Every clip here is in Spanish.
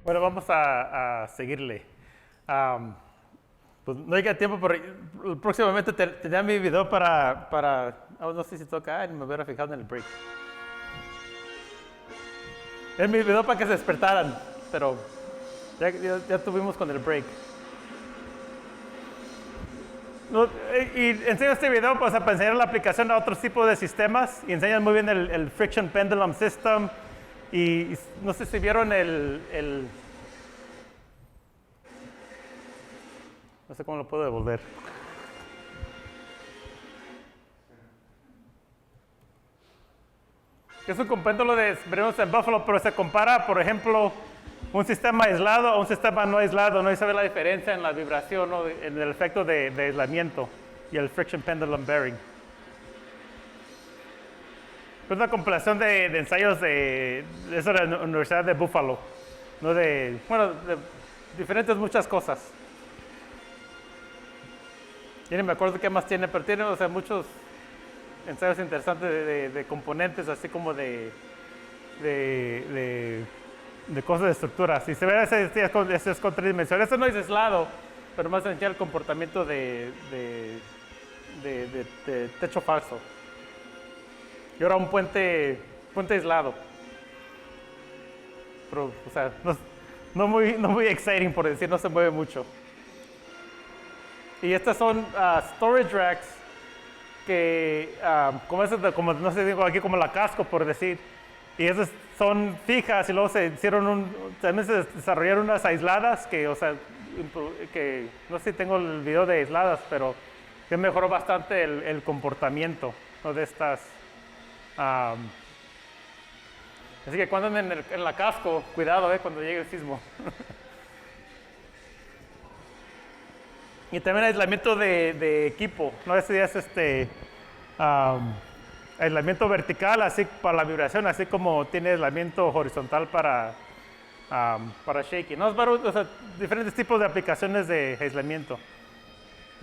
Bueno, vamos a seguirle. Am, pues no llega tiempo, pero próximamente tenía mi video no sé si toca, ni me hubiera fijado en el break. Es mi video para que se despertaran, pero ya tuvimos con el break. No, y enseño este video pues, para enseñar la aplicación a otros tipos de sistemas y enseñan muy bien el Friction Pendulum System y no sé si vieron no sé cómo lo puedo devolver. Es un péndulo de experimentos en Buffalo, pero se compara, por ejemplo, un sistema aislado a un sistema no aislado. No se ve la diferencia en la vibración, ¿no? En el efecto de aislamiento y el Friction Pendulum Bearing. Es una compilación de ensayos de la Universidad de Buffalo, ¿no? De diferentes muchas cosas. Yo ni me acuerdo qué más tiene, pero tiene muchos ensayos interesantes de componentes, así como de cosas de estructuras. Y se ve ese es con tres dimensiones. Ese no es aislado, pero más enseña el comportamiento de techo falso. Y ahora un puente aislado. Pero, no muy exciting, por decir, no se mueve mucho. Y estas son storage racks que, como no sé, digo aquí como la casco, por decir. Y esas son fijas y luego también se desarrollaron unas aisladas que no sé si tengo el video de aisladas, pero que mejoró bastante el comportamiento, ¿no? De estas. Así que cuando anden en la casco, cuidado cuando llegue el sismo. Y también aislamiento de equipo, ¿no? Ese es aislamiento vertical, así para la vibración, así como tiene aislamiento horizontal para shaking, ¿no? Diferentes tipos de aplicaciones de aislamiento.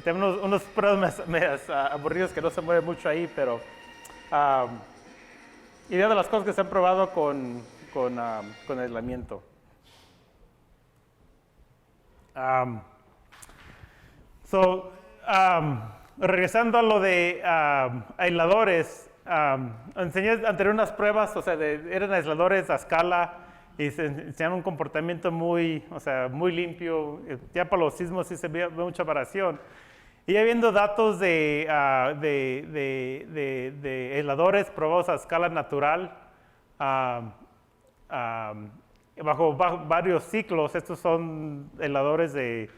Tenemos unos pruebas aburridos que no se mueve mucho ahí, pero y de las cosas que se han probado con aislamiento. Regresando a lo de aisladores, enseñé anterior unas pruebas, eran aisladores a escala y se enseñaron un comportamiento muy limpio. Ya para los sismos sí se ve mucha variación. Y ya viendo datos de aisladores probados a escala natural, bajo varios ciclos, estos son aisladores de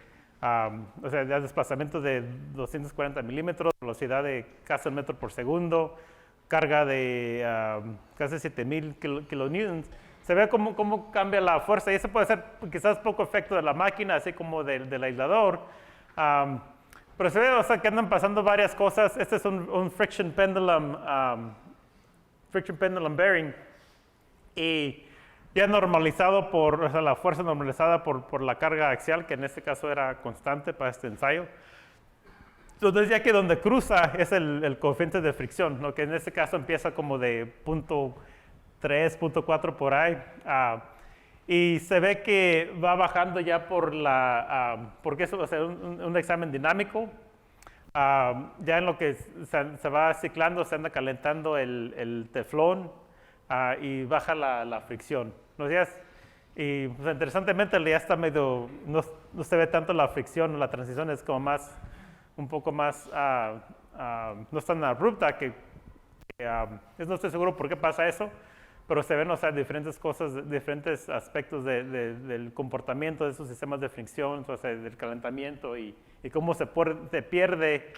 desplazamiento de 240 milímetros, velocidad de casi 1 metro por segundo, carga de casi 7000 kilonewtons. Se ve cómo cambia la fuerza y eso puede ser quizás poco efecto de la máquina, así como del aislador. Pero se ve que andan pasando varias cosas. Este es un friction pendulum bearing y ya normalizado la fuerza normalizada por la carga axial, que en este caso era constante para este ensayo. Entonces ya que donde cruza es el coeficiente de fricción, ¿no? Que en este caso empieza como de 0.3, 0.4 por ahí. Y se ve que va bajando ya porque es un examen dinámico. Ya en lo que se va ciclando, se anda calentando el teflón y baja la fricción. Y pues, interesantemente ya está medio, no se ve tanto la fricción, la transición es como un poco más, no es tan abrupta no estoy seguro por qué pasa eso, pero se ven diferentes cosas, diferentes aspectos del comportamiento de esos sistemas de fricción, del calentamiento y cómo se pierde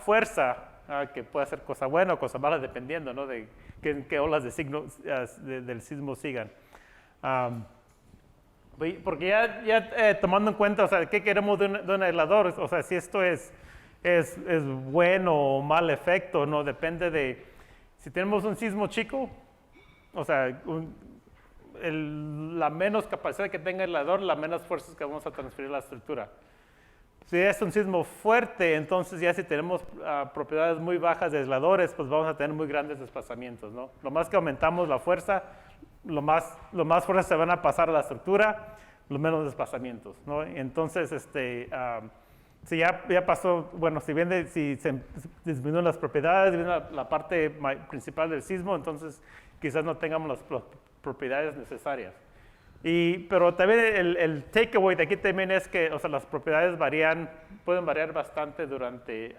fuerza, que puede ser cosa buena o cosa mala dependiendo, ¿no? De qué olas del sismo sigan. Porque ya tomando en cuenta, qué queremos de un aislador, si esto es bueno o mal efecto, no depende de si tenemos un sismo chico, la menos capacidad que tenga el aislador, la menos fuerzas que vamos a transferir a la estructura. Si es un sismo fuerte, entonces ya si tenemos propiedades muy bajas de aisladores, pues vamos a tener muy grandes desplazamientos, ¿no? Lo más que aumentamos la fuerza, lo más fuerzas se van a pasar a la estructura, lo menos desplazamientos, ¿no? Entonces, si ya pasó, bueno, si se disminuyen las propiedades, disminuye la parte principal del sismo, entonces quizás no tengamos las propiedades necesarias. Pero también el takeaway de aquí también es que, o sea, las propiedades pueden variar bastante durante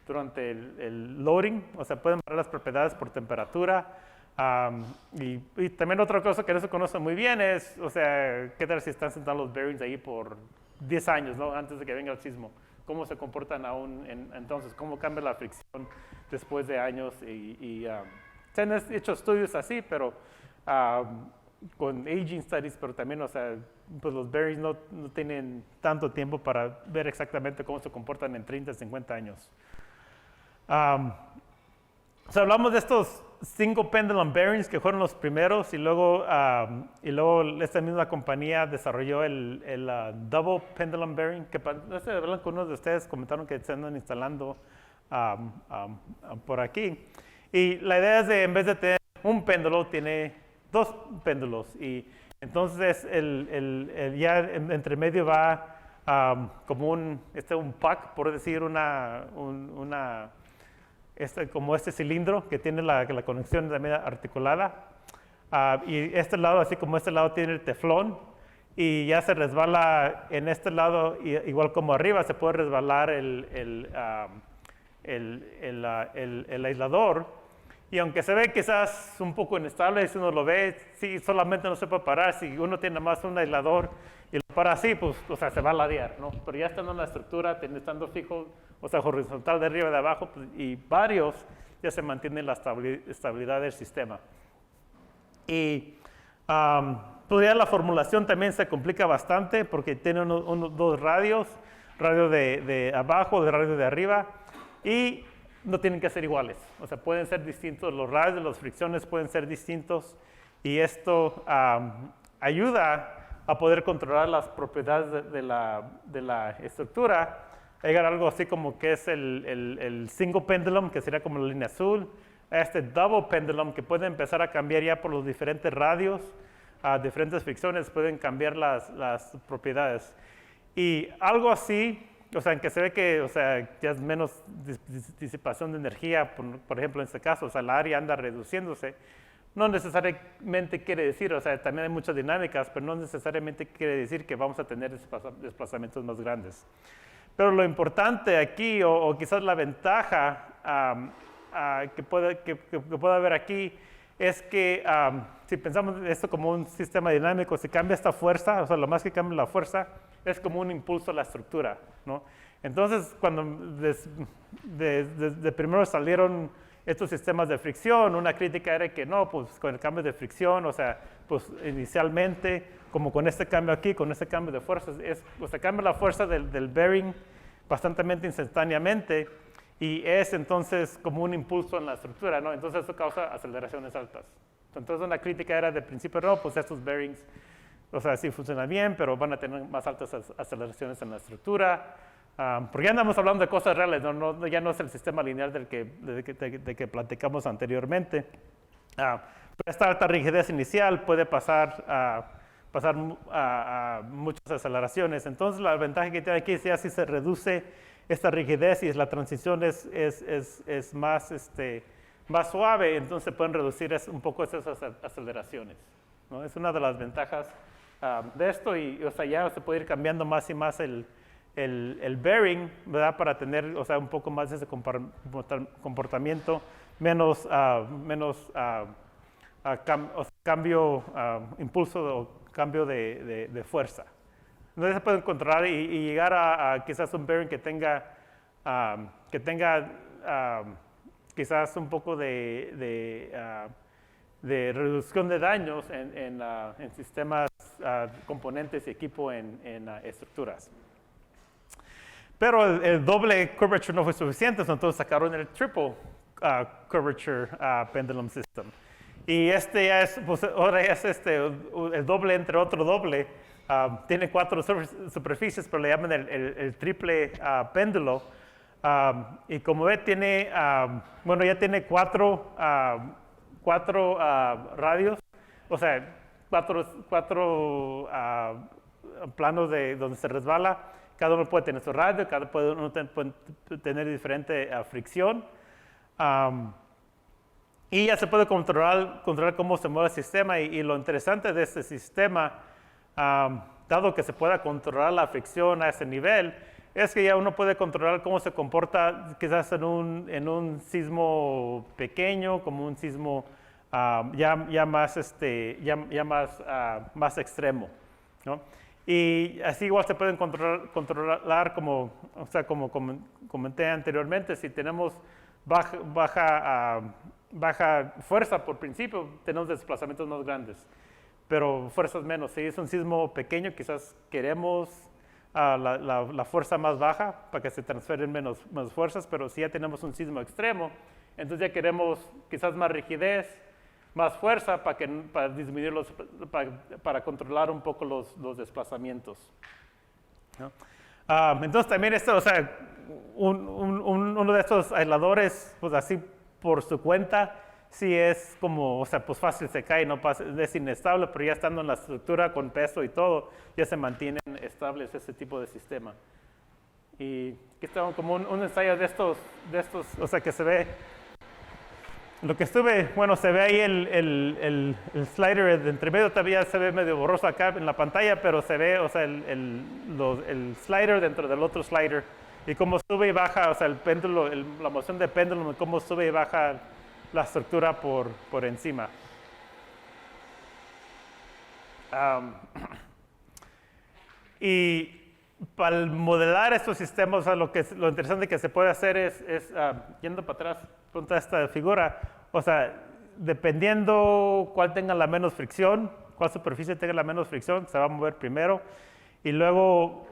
el loading, o sea, pueden variar las propiedades por temperatura. Y también otra cosa que no se conoce muy bien es, o sea, qué tal si están sentados los bearings ahí por 10 años, ¿no? Antes de que venga el sismo. ¿Cómo se comportan aún entonces? ¿Cómo cambia la fricción después de años? Se han hecho estudios así, pero con aging studies, pero también, o sea, pues los bearings no tienen tanto tiempo para ver exactamente cómo se comportan en 30, 50 años. Hablamos de estos 5 pendulum bearings que fueron los primeros y luego esta misma compañía desarrolló el double pendulum bearing, que no sé, hablan con uno de ustedes, comentaron que se andan instalando por aquí. Y la idea es de, en vez de tener un péndulo, tiene 2 péndulos, y entonces ya entre medio va como un puck, por decir, como este cilindro que tiene la conexión también articulada, y este lado, así como este lado tiene el teflón, y ya se resbala en este lado, igual como arriba se puede resbalar el aislador. Y aunque se ve quizás un poco inestable, si uno lo ve, sí, solamente no se puede parar. Si uno tiene más un aislador y lo para así, pues, o sea, se va a ladear, ¿no? Pero ya estando en la estructura, estando fijo, o sea, horizontal de arriba y de abajo, pues, y varios, ya se mantiene la estabilidad del sistema. Y pues ya la formulación también se complica bastante porque tiene 2 radios, radio de abajo, de radio de arriba, y no tienen que ser iguales, o sea, pueden ser distintos, los radios, las fricciones pueden ser distintos, y esto ayuda a poder controlar las propiedades de la estructura. Llegar a algo así como que es el single pendulum, que sería como la línea azul, a este double pendulum, que puede empezar a cambiar ya por los diferentes radios, diferentes fricciones, pueden cambiar las propiedades. Y algo así, o sea, en que se ve que, o sea, ya es menos disipación de energía, por ejemplo, en este caso, o sea, la área anda reduciéndose, no necesariamente quiere decir, o sea, también hay muchas dinámicas, pero no necesariamente quiere decir que vamos a tener desplazamientos más grandes. Pero lo importante aquí, o quizás la ventaja que puede haber aquí, es que si pensamos esto como un sistema dinámico, si cambia esta fuerza, o sea, lo más que cambia la fuerza, es como un impulso a la estructura, ¿no? Entonces, cuando de primero salieron estos sistemas de fricción, una crítica era que no, pues con el cambio de fricción, o sea, pues inicialmente, como con este cambio aquí, con este cambio de fuerzas, o sea, cambia la fuerza del bearing bastante instantáneamente, y es entonces como un impulso en la estructura, ¿no? Entonces eso causa aceleraciones altas. Entonces una crítica era de principio, no, pues estos bearings, o sea, sí funcionan bien, pero van a tener más altas aceleraciones en la estructura, porque ya andamos hablando de cosas reales, ya no es el sistema lineal de que platicamos anteriormente. Esta alta rigidez inicial puede pasar a muchas aceleraciones. Entonces la ventaja que tiene aquí es ya si se reduce esta rigidez y la transición es más suave, entonces se pueden reducir un poco esas aceleraciones, ¿no? Es una de las ventajas de esto, y o sea, ya se puede ir cambiando más y más el bearing, ¿verdad? Para tener, o sea, un poco más de ese comportamiento, menos cambio, impulso o cambio de fuerza. Entonces se puede controlar y llegar a quizás un bearing que tenga quizás un poco de reducción de daños en sistemas, componentes y equipo en estructuras. Pero el doble curvature no fue suficiente, entonces sacaron el triple curvature pendulum system. Y ya es, pues ahora es el doble entre otro doble. Tiene 4 superficies, pero le llaman el triple péndulo. Y como ve, ya tiene 4 radios, o sea, cuatro planos de donde se resbala. Cada uno puede tener su radio, cada uno puede tener diferente fricción. Y ya se puede controlar cómo se mueve el sistema. Y lo interesante de este sistema, dado que se pueda controlar la fricción a ese nivel, es que ya uno puede controlar cómo se comporta quizás en un sismo pequeño, como un sismo ya más extremo, ¿no? Y así igual se pueden controlar como comenté anteriormente, si tenemos baja fuerza por principio, tenemos desplazamientos más grandes, pero fuerzas menos. Si es un sismo pequeño, quizás queremos la fuerza más baja para que se transfieren menos fuerzas, pero si ya tenemos un sismo extremo, entonces ya queremos quizás más rigidez, más fuerza para disminuir para controlar un poco los desplazamientos, ¿no? Entonces también esto, o sea, uno de estos aisladores, pues así por su cuenta, sí es como, o sea, pues fácil se cae, no pasa, es inestable, pero ya estando en la estructura con peso y todo, ya se mantienen estables ese tipo de sistema. Y aquí está como un ensayo de estos, o sea, que se ve. Lo que se ve ahí el slider de entre medio, todavía se ve medio borroso acá en la pantalla, pero se ve, o sea, el slider dentro del otro slider, y cómo sube y baja, o sea, el péndulo, la moción de péndulo, cómo sube y baja la estructura por encima. Y para modelar estos sistemas, o sea, lo interesante que se puede hacer es yendo para atrás, junto a esta figura, o sea, dependiendo cuál tenga la menos fricción, cuál superficie tenga la menos fricción, se va a mover primero, y luego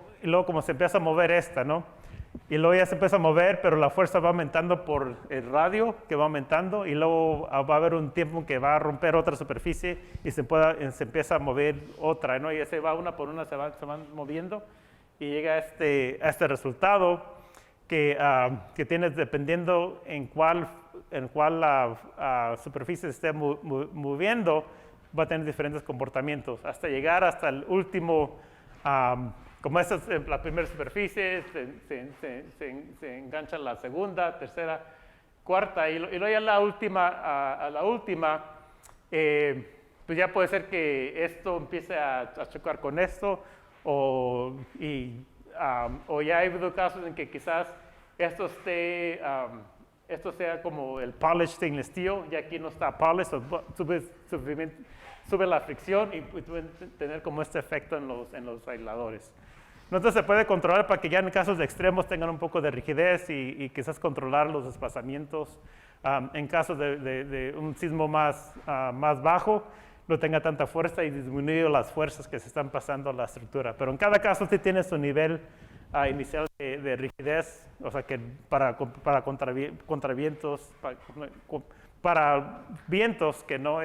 como se empieza a mover esta, ¿no? Y luego ya se empieza a mover, pero la fuerza va aumentando por el radio, que va aumentando, y luego va a haber un tiempo en que va a romper otra superficie y se empieza a mover otra, ¿no? Y se va una por una, se van moviendo, y llega a este resultado que tienes, dependiendo en cuál la superficie se esté moviendo, va a tener diferentes comportamientos, hasta llegar hasta el último. Como esta es la primera superficie, se engancha la segunda, tercera, cuarta, y luego ya a la última, pues ya puede ser que esto empiece a chocar con esto, o ya hay casos en que quizás esto sea como el polished stainless steel, y aquí no está polished, sube la fricción y pueden tener como este efecto en los aisladores. Entonces se puede controlar para que ya en casos de extremos tengan un poco de rigidez y quizás controlar los desplazamientos. En casos de un sismo más bajo, no tenga tanta fuerza y disminuir las fuerzas que se están pasando a la estructura. Pero en cada caso sí tiene su nivel inicial de rigidez, o sea que para contravientos, para vientos que no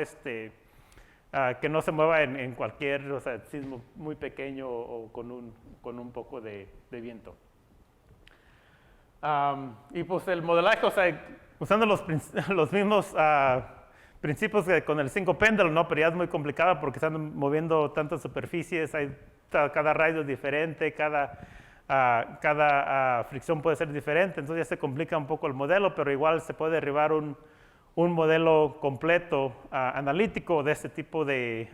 se mueva en cualquier, o sea, sismo muy pequeño o con un poco de viento. Y pues el modelaje, o sea, usando los mismos principios que con el 5 péndulo, ¿no? Pero ya es muy complicado porque están moviendo tantas superficies, cada radio es diferente, cada fricción puede ser diferente, entonces ya se complica un poco el modelo, pero igual se puede derribar un modelo completo analítico de este tipo de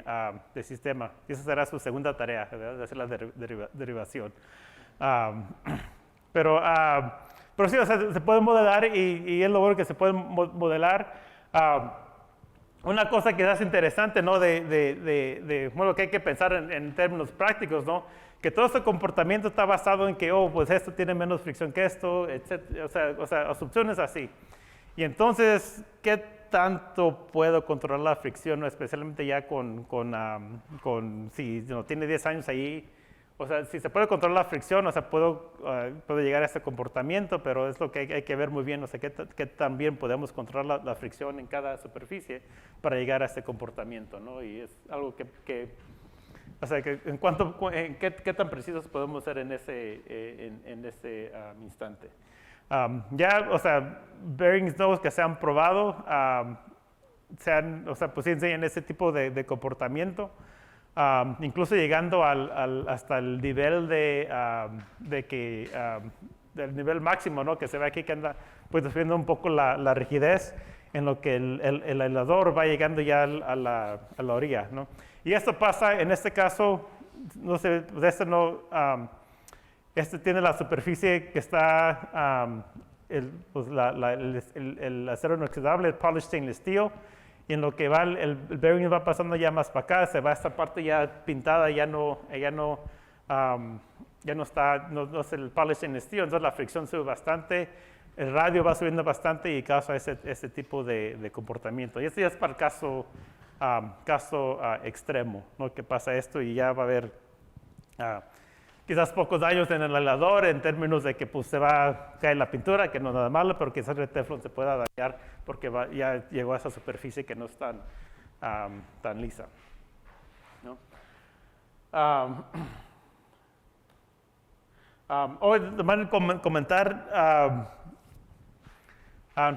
sistema. Y esa será su segunda tarea, ¿verdad? De hacer la derivación. Pero sí, o sea, se puede modelar y es lo bueno que se puede modelar. Una cosa que es interesante, ¿no? Bueno, que hay que pensar en términos prácticos, ¿no? Que todo este comportamiento está basado en que, pues esto tiene menos fricción que esto, etc. O sea, asunciones así. Y entonces, ¿qué tanto puedo controlar la fricción, ¿no? Especialmente ya si tiene 10 años ahí? O sea, si se puede controlar la fricción, o sea, puedo llegar a ese comportamiento, pero es lo que hay que ver muy bien, o sea, qué tan bien podemos controlar la fricción en cada superficie para llegar a ese comportamiento, ¿no? Y es algo o sea, que qué tan precisos podemos ser en ese instante. Ya, o sea, bearings nuevos que se han probado, o sea, pues sí enseñan ese tipo de comportamiento, incluso llegando hasta el nivel del nivel máximo, ¿no? Que se ve aquí que anda pues describiendo un poco la rigidez en lo que el aislador va llegando ya a la orilla, ¿no? Y esto pasa, en este caso, no sé, pues este tiene la superficie que está, pues el acero inoxidable, el polished stainless steel, y en lo que va el bearing va pasando ya más para acá, se va esta parte ya pintada, ya no está, no es el polished stainless steel, entonces la fricción sube bastante, el radio va subiendo bastante y causa ese tipo de comportamiento. Y este ya es para el caso extremo, ¿no? Que pasa esto y ya va a haber quizás pocos daños en el aislador en términos de que pues, se va a caer la pintura, que no es nada malo, pero quizás el teflón se pueda dañar porque ya llegó a esa superficie que no es tan lisa, ¿no? Hoy van a comentar,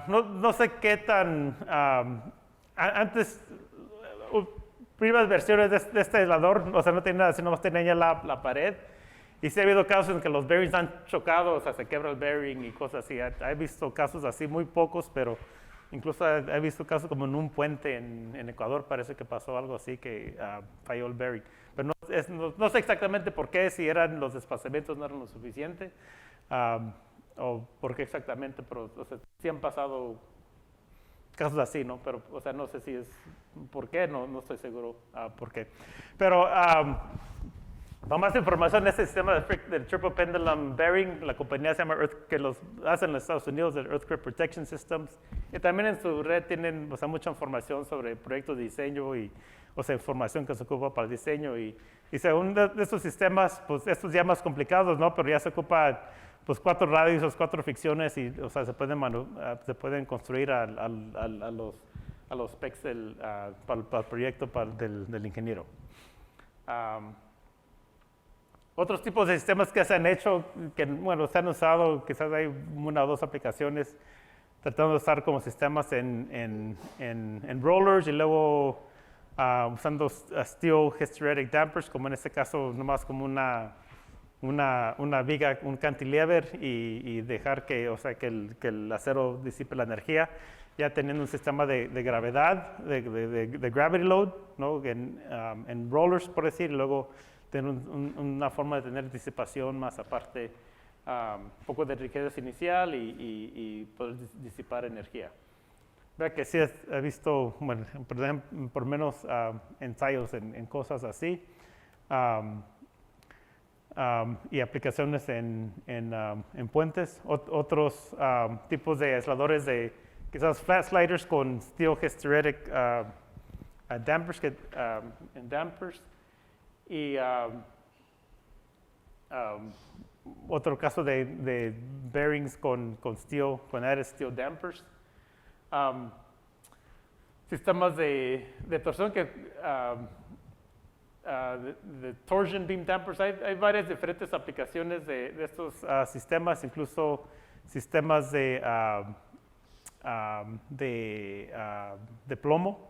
no sé qué tan, antes, primeras versiones de este aislador, o sea, no tiene nada, sino más tenía ya la pared. Y sí ha habido casos en que los bearings han chocado, o sea, se quebra el bearing y cosas así. He visto casos así, muy pocos, pero incluso he visto casos como en un puente en Ecuador, parece que pasó algo así, que falló el bearing. Pero no sé exactamente por qué, si eran los desplazamientos no eran lo suficiente, o por qué exactamente, pero o sea, sí han pasado casos así, ¿no? Pero, o sea, no sé si es por qué, no estoy seguro por qué. Pero para más información de este sistema del Triple Pendulum Bearing, la compañía se llama que los hacen en los Estados Unidos, el Earthquake Protection Systems. Y también en su red tienen, o sea, mucha información sobre proyectos de diseño y, o sea, información que se ocupa para el diseño. Y según de estos sistemas, pues estos ya más complicados, ¿no? Pero ya se ocupa, pues 4 radios, 4 fricciones y, o sea, se pueden construir a los specs para el proyecto del ingeniero. Otros tipos de sistemas que se han hecho, que bueno, se han usado, quizás hay 1 o 2 aplicaciones tratando de usar como sistemas en rollers y luego usando steel hysteretic dampers, como en este caso nomás como una viga, un cantilever y dejar que, o sea, que el acero disipe la energía, ya teniendo un sistema de gravedad, de gravity load, ¿no? en rollers, por decir, y luego tener una forma de tener disipación más aparte, un poco de rigidez inicial y poder disipar energía. Vea que sí he visto, bueno, por menos ensayos en cosas así, y aplicaciones en puentes. Otros tipos de aisladores de quizás flat sliders con steel hysteretic dampers, y otro caso de bearings con added steel dampers. Sistemas de torsión que de torsion beam dampers. Hay varias diferentes aplicaciones de estos sistemas, incluso sistemas de plomo.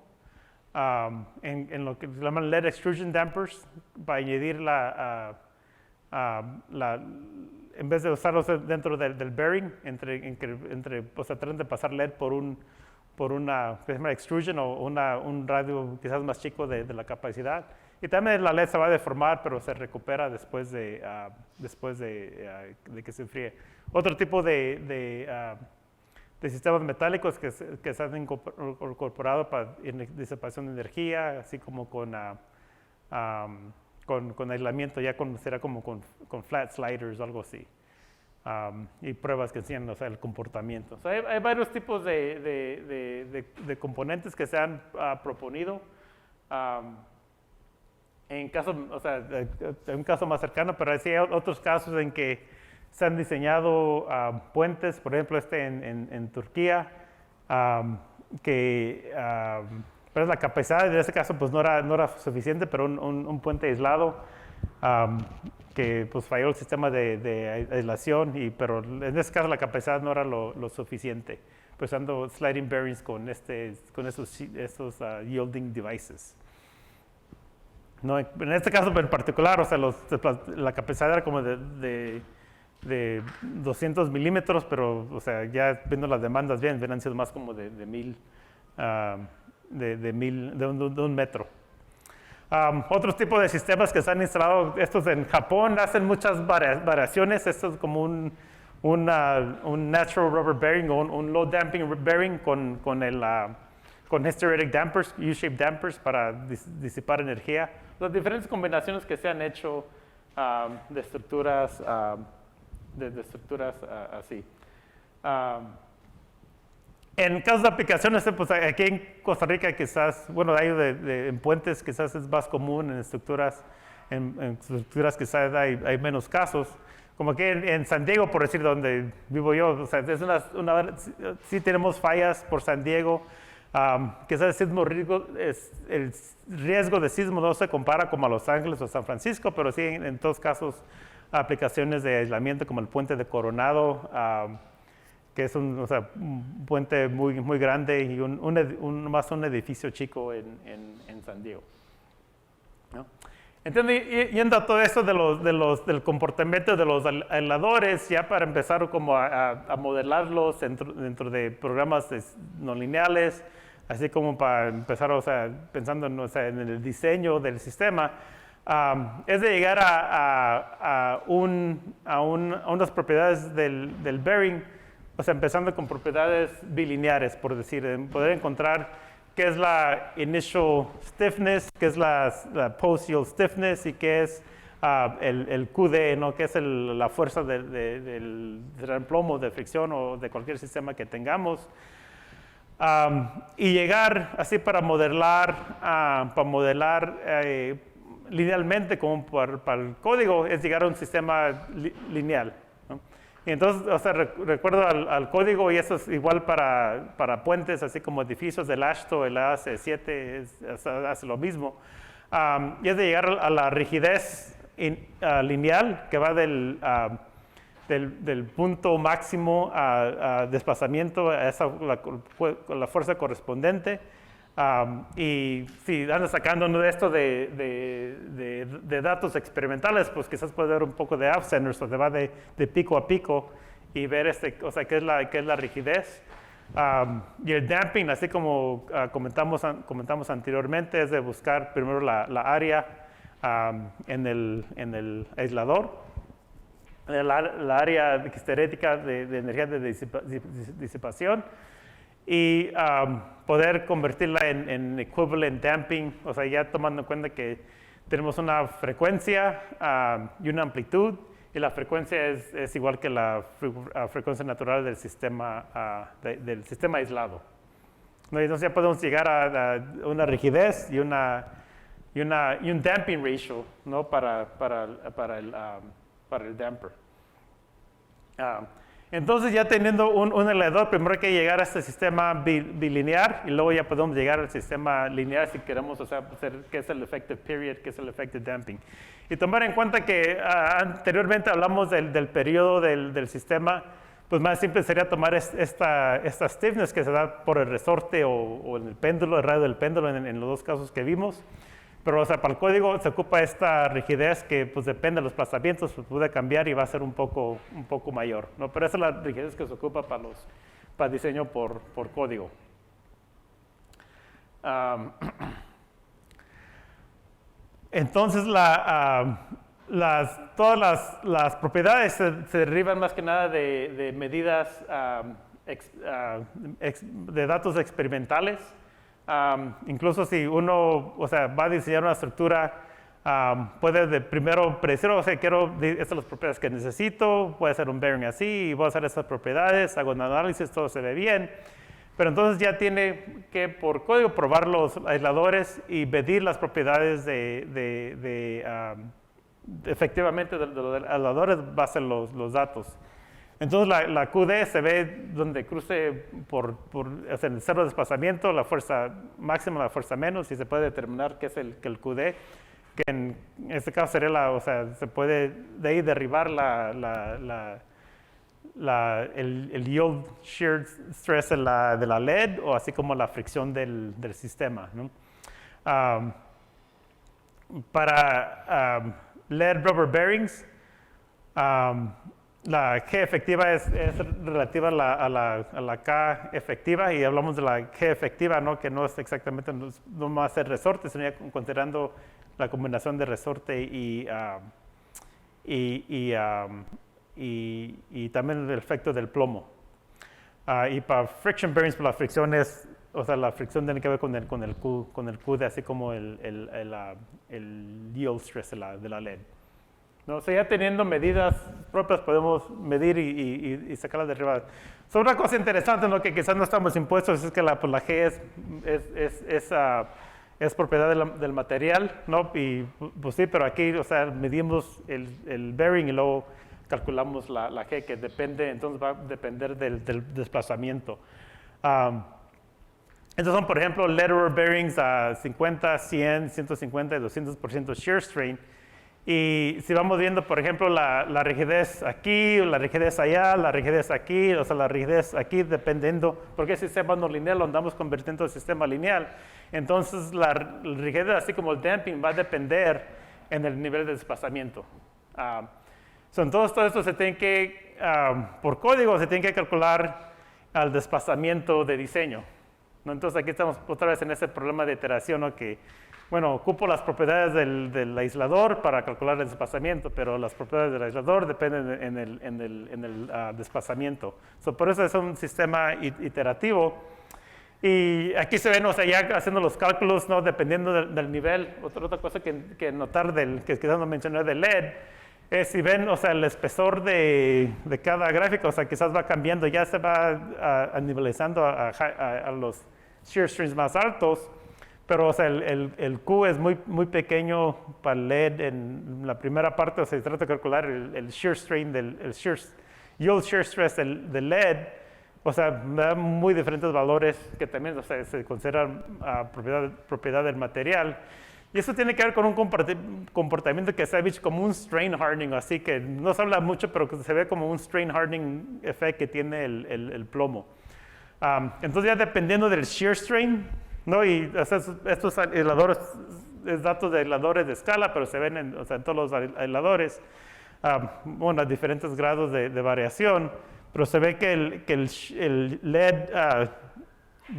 En lo que se llaman lead extrusion dampers, para añadir en vez de usarlos dentro del bearing, o sea, tratan de pasar lead por una que se llama extrusion o un radio quizás más chico de la capacidad. Y también la LED se va a deformar, pero se recupera después de que se enfríe. Otro tipo de sistemas metálicos que se han incorporado para disipación de energía, así como con aislamiento, ya será como con flat sliders o algo así. Y pruebas que enseñan, o sea, el comportamiento. O sea, hay varios tipos de componentes que se han proponido. En un caso más cercano, pero hay otros casos en que se han diseñado puentes, por ejemplo en Turquía, pero la capacidad en este caso pues no era suficiente, pero un puente aislado que pues falló el sistema de aislación, pero en este caso la capacidad no era lo suficiente. pues usando sliding bearings con esos yielding devices. No, en este caso en particular, o sea, la capacidad era como de 200 milímetros, pero, o sea, ya viendo las demandas bien, hubieran sido más como de 1000, de un metro. Otros tipos de sistemas que se han instalado, estos en Japón, hacen muchas variaciones. Esto es como un natural rubber bearing o un low damping bearing con hysteretic dampers, U-shaped dampers para disipar energía. Las diferentes combinaciones que se han hecho de estructuras, así. En casos de aplicaciones, pues aquí en Costa Rica quizás, bueno, en puentes quizás es más común, en estructuras quizás hay menos casos. Como aquí en San Diego, por decir, donde vivo yo, o sea, sí tenemos fallas por San Diego. Quizás el riesgo de sismo no se compara como a Los Ángeles o San Francisco, pero sí en todos casos aplicaciones de aislamiento como el puente de Coronado, que es un puente muy grande y más un edificio chico en San Diego, ¿no? Entonces, yendo a todo esto del comportamiento de los aisladores, ya para empezar como a modelarlos dentro de programas no lineales, así como para empezar, o sea, pensando en el diseño del sistema, es de llegar a unas propiedades del bearing, o sea, empezando con propiedades bilineares, por decir, poder encontrar qué es la initial stiffness, qué es la post-yield stiffness y qué es el QD, ¿no? Qué es la fuerza del plomo, de fricción o de cualquier sistema que tengamos. Y llegar así para modelar linealmente como para el código, es llegar a un sistema lineal, ¿no? Y entonces, o sea, recuerdo al código, y eso es igual para puentes, así como edificios, el AASHTO, el AC7 hace lo mismo. Y es de llegar a la rigidez lineal, que va del punto máximo a desplazamiento, a la fuerza correspondiente. Y si andas sacando uno de esto de datos experimentales, pues quizás puede haber un poco de outcenters, donde va de pico a pico y ver o sea, qué es la rigidez. Y el damping, así como comentamos anteriormente, es de buscar primero la área en el aislador, la área histerética de energía de disipación, y poder convertirla en equivalent damping, o sea, ya tomando en cuenta que tenemos una frecuencia y una amplitud, y la frecuencia es igual que la frecuencia natural del sistema aislado, ¿no? Entonces ya podemos llegar a una rigidez y un damping ratio, ¿no? para el damper. Entonces, ya teniendo un aislador, primero hay que llegar a este sistema bilinear y luego ya podemos llegar al sistema lineal si queremos, o sea, hacer qué es el effective period, qué es el effective damping. Y tomar en cuenta que anteriormente hablamos del periodo del sistema, pues más simple sería tomar esta stiffness que se da por el resorte o en el péndulo, el radio del péndulo en los dos casos que vimos. Pero, o sea, para el código se ocupa esta rigidez que, pues, depende de los desplazamientos, pues, puede cambiar y va a ser un poco mayor, ¿no? Pero esa es la rigidez que se ocupa para diseño por código. Entonces, todas las propiedades se derivan más que nada de medidas de datos experimentales. Incluso si uno, o sea, va a diseñar una estructura, puede primero predecir, o sea, estas son las propiedades que necesito, voy a hacer un bearing así, y voy a hacer esas propiedades, hago un análisis, todo se ve bien. Pero entonces ya tiene que, por código, probar los aisladores y medir las propiedades efectivamente de los aisladores base en los datos. Entonces la QD se ve donde cruce o sea, en el cero de desplazamiento, la fuerza máxima, la fuerza menos, y se puede determinar qué es el QD, que en este caso sería o sea, se puede de ahí derribar el yield shear stress de la LED o así como la fricción del sistema, ¿no? Para LED rubber bearings, la G efectiva es relativa a la K efectiva, y hablamos de la G efectiva, ¿no? Que no es exactamente no más el resorte, sino ya considerando la combinación de resorte y también el efecto del plomo. Y para friction bearings, pues la fricción la fricción tiene que ver con el Q de así como el yield stress de la LED. ¿No? O sea, ya teniendo medidas propias podemos medir y sacarlas de arriba. Una cosa interesante, ¿no? Que quizás no estamos impuestos, es que la G es propiedad del material, ¿no? Y pues sí, pero aquí, o sea, medimos el bearing y luego calculamos la G, que depende, entonces va a depender del desplazamiento. Estos son, por ejemplo, LED rubber bearings a 50, 100, 150 y 200% shear strain. Y si vamos viendo, por ejemplo, la rigidez aquí, la rigidez allá, la rigidez aquí, o sea, la rigidez aquí, dependiendo, porque el sistema no lineal lo andamos convirtiendo al sistema lineal. Entonces, la rigidez, así como el damping, va a depender en el nivel de desplazamiento. Entonces, todo esto se tiene que, por código, se tiene que calcular al desplazamiento de diseño, ¿no? Entonces, aquí estamos otra vez en ese problema de iteración, ¿no? Que, bueno, ocupo las propiedades del aislador para calcular el desplazamiento, pero las propiedades del aislador dependen en el desplazamiento. Por eso es un sistema iterativo. Y aquí se ven, o sea, ya haciendo los cálculos, ¿no? Dependiendo del nivel. Otra cosa que notar, que quizás no mencioné del LED, es si ven, o sea, el espesor de cada gráfico, o sea, quizás va cambiando, ya se va nivelizando a los shear strings más altos. Pero, o sea, el Q es muy pequeño para el LED en la primera parte, o sea, se trata de calcular el shear strain, yield shear stress del LED, o sea, da muy diferentes valores que también, o sea, se consideran propiedad del material. Y eso tiene que ver con un comportamiento que se ha visto como un strain hardening, así que no se habla mucho, pero que se ve como un strain hardening effect que tiene el plomo. Entonces, ya dependiendo del shear strain, ¿no? Y o sea, estos aisladores, es datos de aisladores de escala, pero se ven en todos los aisladores, bueno, a diferentes grados de variación, pero se ve que el LED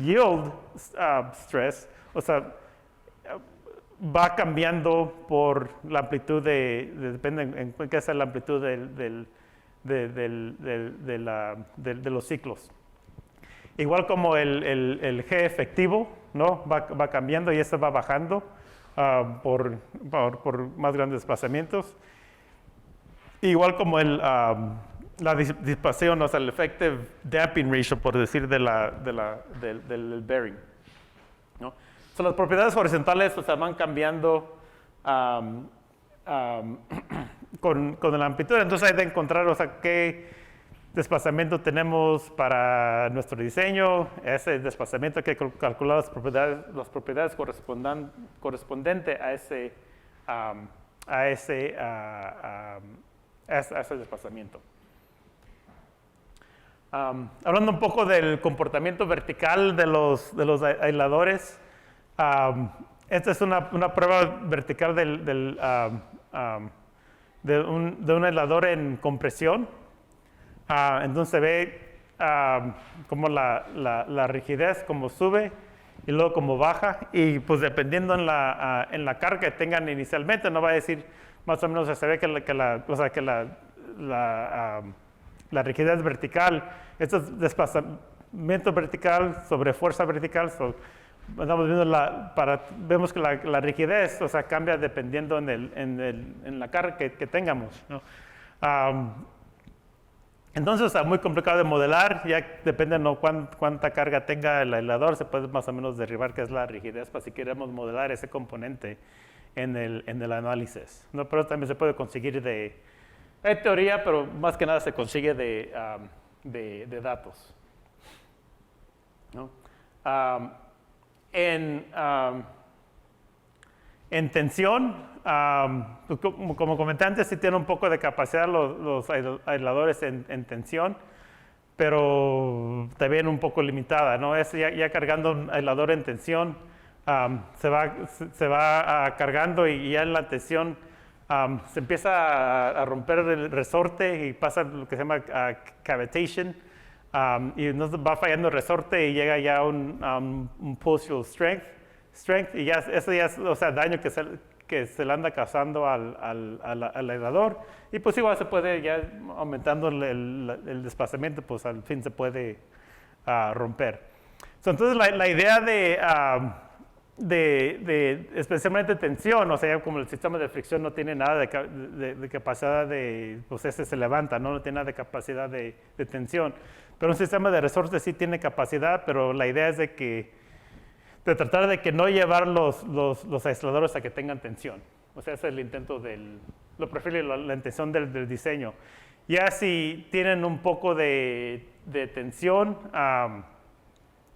yield stress, o sea, va cambiando por la amplitud depende en qué es la amplitud de los ciclos. Igual como el G efectivo, ¿no? Va cambiando y este va bajando por más grandes desplazamientos. Igual como la disipación, o sea, el effective damping ratio, por decir, del bearing, ¿no? Las propiedades horizontales, o sea, van cambiando con la amplitud. Entonces hay de encontrar, o sea, qué desplazamiento tenemos para nuestro diseño, ese desplazamiento que calcular las propiedades correspondientes a ese desplazamiento. Hablando un poco del comportamiento vertical de los aisladores, esta es una prueba vertical de un aislador en compresión. Entonces se ve como la rigidez como sube y luego como baja, y pues dependiendo en la carga que tengan inicialmente, no va a decir más o menos, se ve que la rigidez vertical, esto es desplazamiento vertical sobre fuerza vertical. Estamos viendo vemos que la rigidez, o sea, cambia dependiendo en la carga que tengamos, ¿no? Entonces, o sea, muy complicado de modelar, ya depende de cuánta carga tenga el aislador, se puede más o menos derribar qué es la rigidez para si queremos modelar ese componente en el análisis, ¿no? Pero también se puede conseguir hay teoría, pero más que nada se consigue de datos, ¿no? En En tensión, como comenté antes, sí tienen un poco de capacidad los aisladores en tensión, pero también un poco limitada, ¿no? Es ya cargando un aislador en tensión, se va cargando y ya en la tensión se empieza a romper el resorte y pasa lo que se llama cavitation, y entonces va fallando el resorte y llega ya un pulsional strength, y ya eso ya es, o sea, daño que se le anda causando al aislador, y pues igual se puede, ya aumentando el desplazamiento, pues al fin se puede romper. Entonces la idea de especialmente tensión, o sea, como el sistema de fricción no tiene nada de capacidad pues ese se levanta, no tiene nada de capacidad de tensión, pero un sistema de resorte sí tiene capacidad, pero la idea es de tratar de que no llevar los aisladores a que tengan tensión. O sea, ese es el intento lo prefiere la intención del diseño. Ya si tienen un poco de tensión,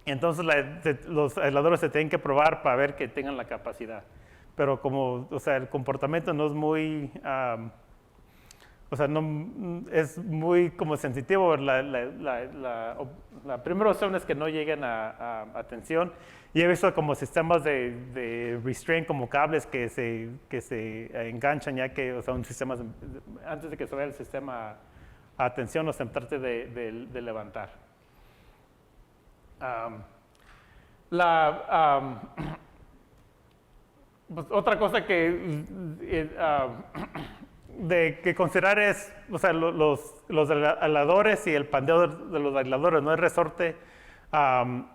entonces los aisladores se tienen que probar para ver que tengan la capacidad. Pero como, o sea, el comportamiento no es muy, o sea, no, es muy como sensitivo. La primera opción es que no lleguen a tensión. Y he visto como sistemas de restraint, como cables que se enganchan, ya que, o sea, un sistema, antes de que se vaya el sistema a tensión, o se trate de levantar. Pues otra cosa que considerar es, o sea, los aisladores y el pandeo de los aisladores, no es resorte,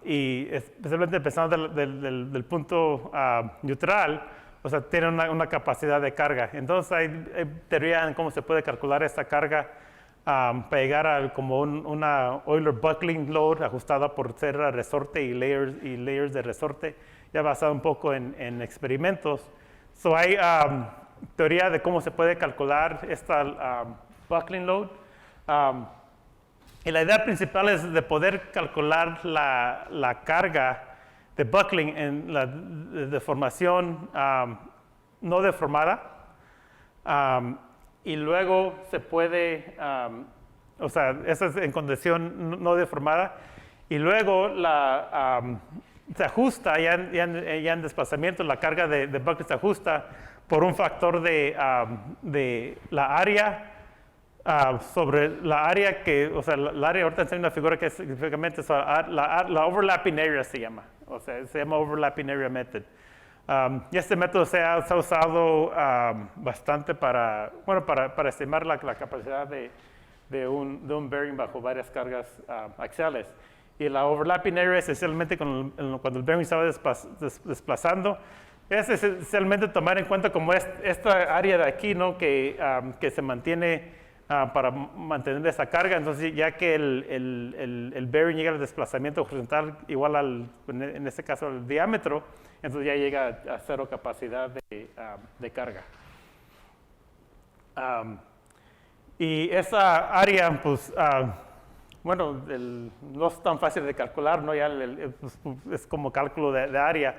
y especialmente empezando del punto neutral, o sea, tienen una capacidad de carga. Entonces hay teoría en cómo se puede calcular esta carga para llegar a como una Euler buckling load ajustada por ser resorte y layers de resorte, ya basado un poco en experimentos. So hay teoría de cómo se puede calcular esta buckling load. Y la idea principal es de poder calcular la carga de buckling en la deformación no deformada, y luego se puede, o sea, esa es en condición no deformada, y luego se ajusta ya en desplazamiento, la carga de buckling se ajusta por un factor de la área sobre la área que, o sea, la área, ahorita enseño una figura que es específicamente la overlapping area se llama, o sea, se llama overlapping area method. Y este método se ha usado bastante para estimar la capacidad de un bearing bajo varias cargas axiales. Y la overlapping area, esencialmente cuando el bearing se va desplazando, es esencialmente tomar en cuenta como esta área de aquí, ¿no? que se mantiene para mantener esa carga. Entonces, ya que el bearing llega al desplazamiento horizontal igual en este caso al diámetro, entonces ya llega a cero capacidad de carga. Y esa área, pues, bueno, no es tan fácil de calcular, ¿no? Ya pues, es como cálculo de área,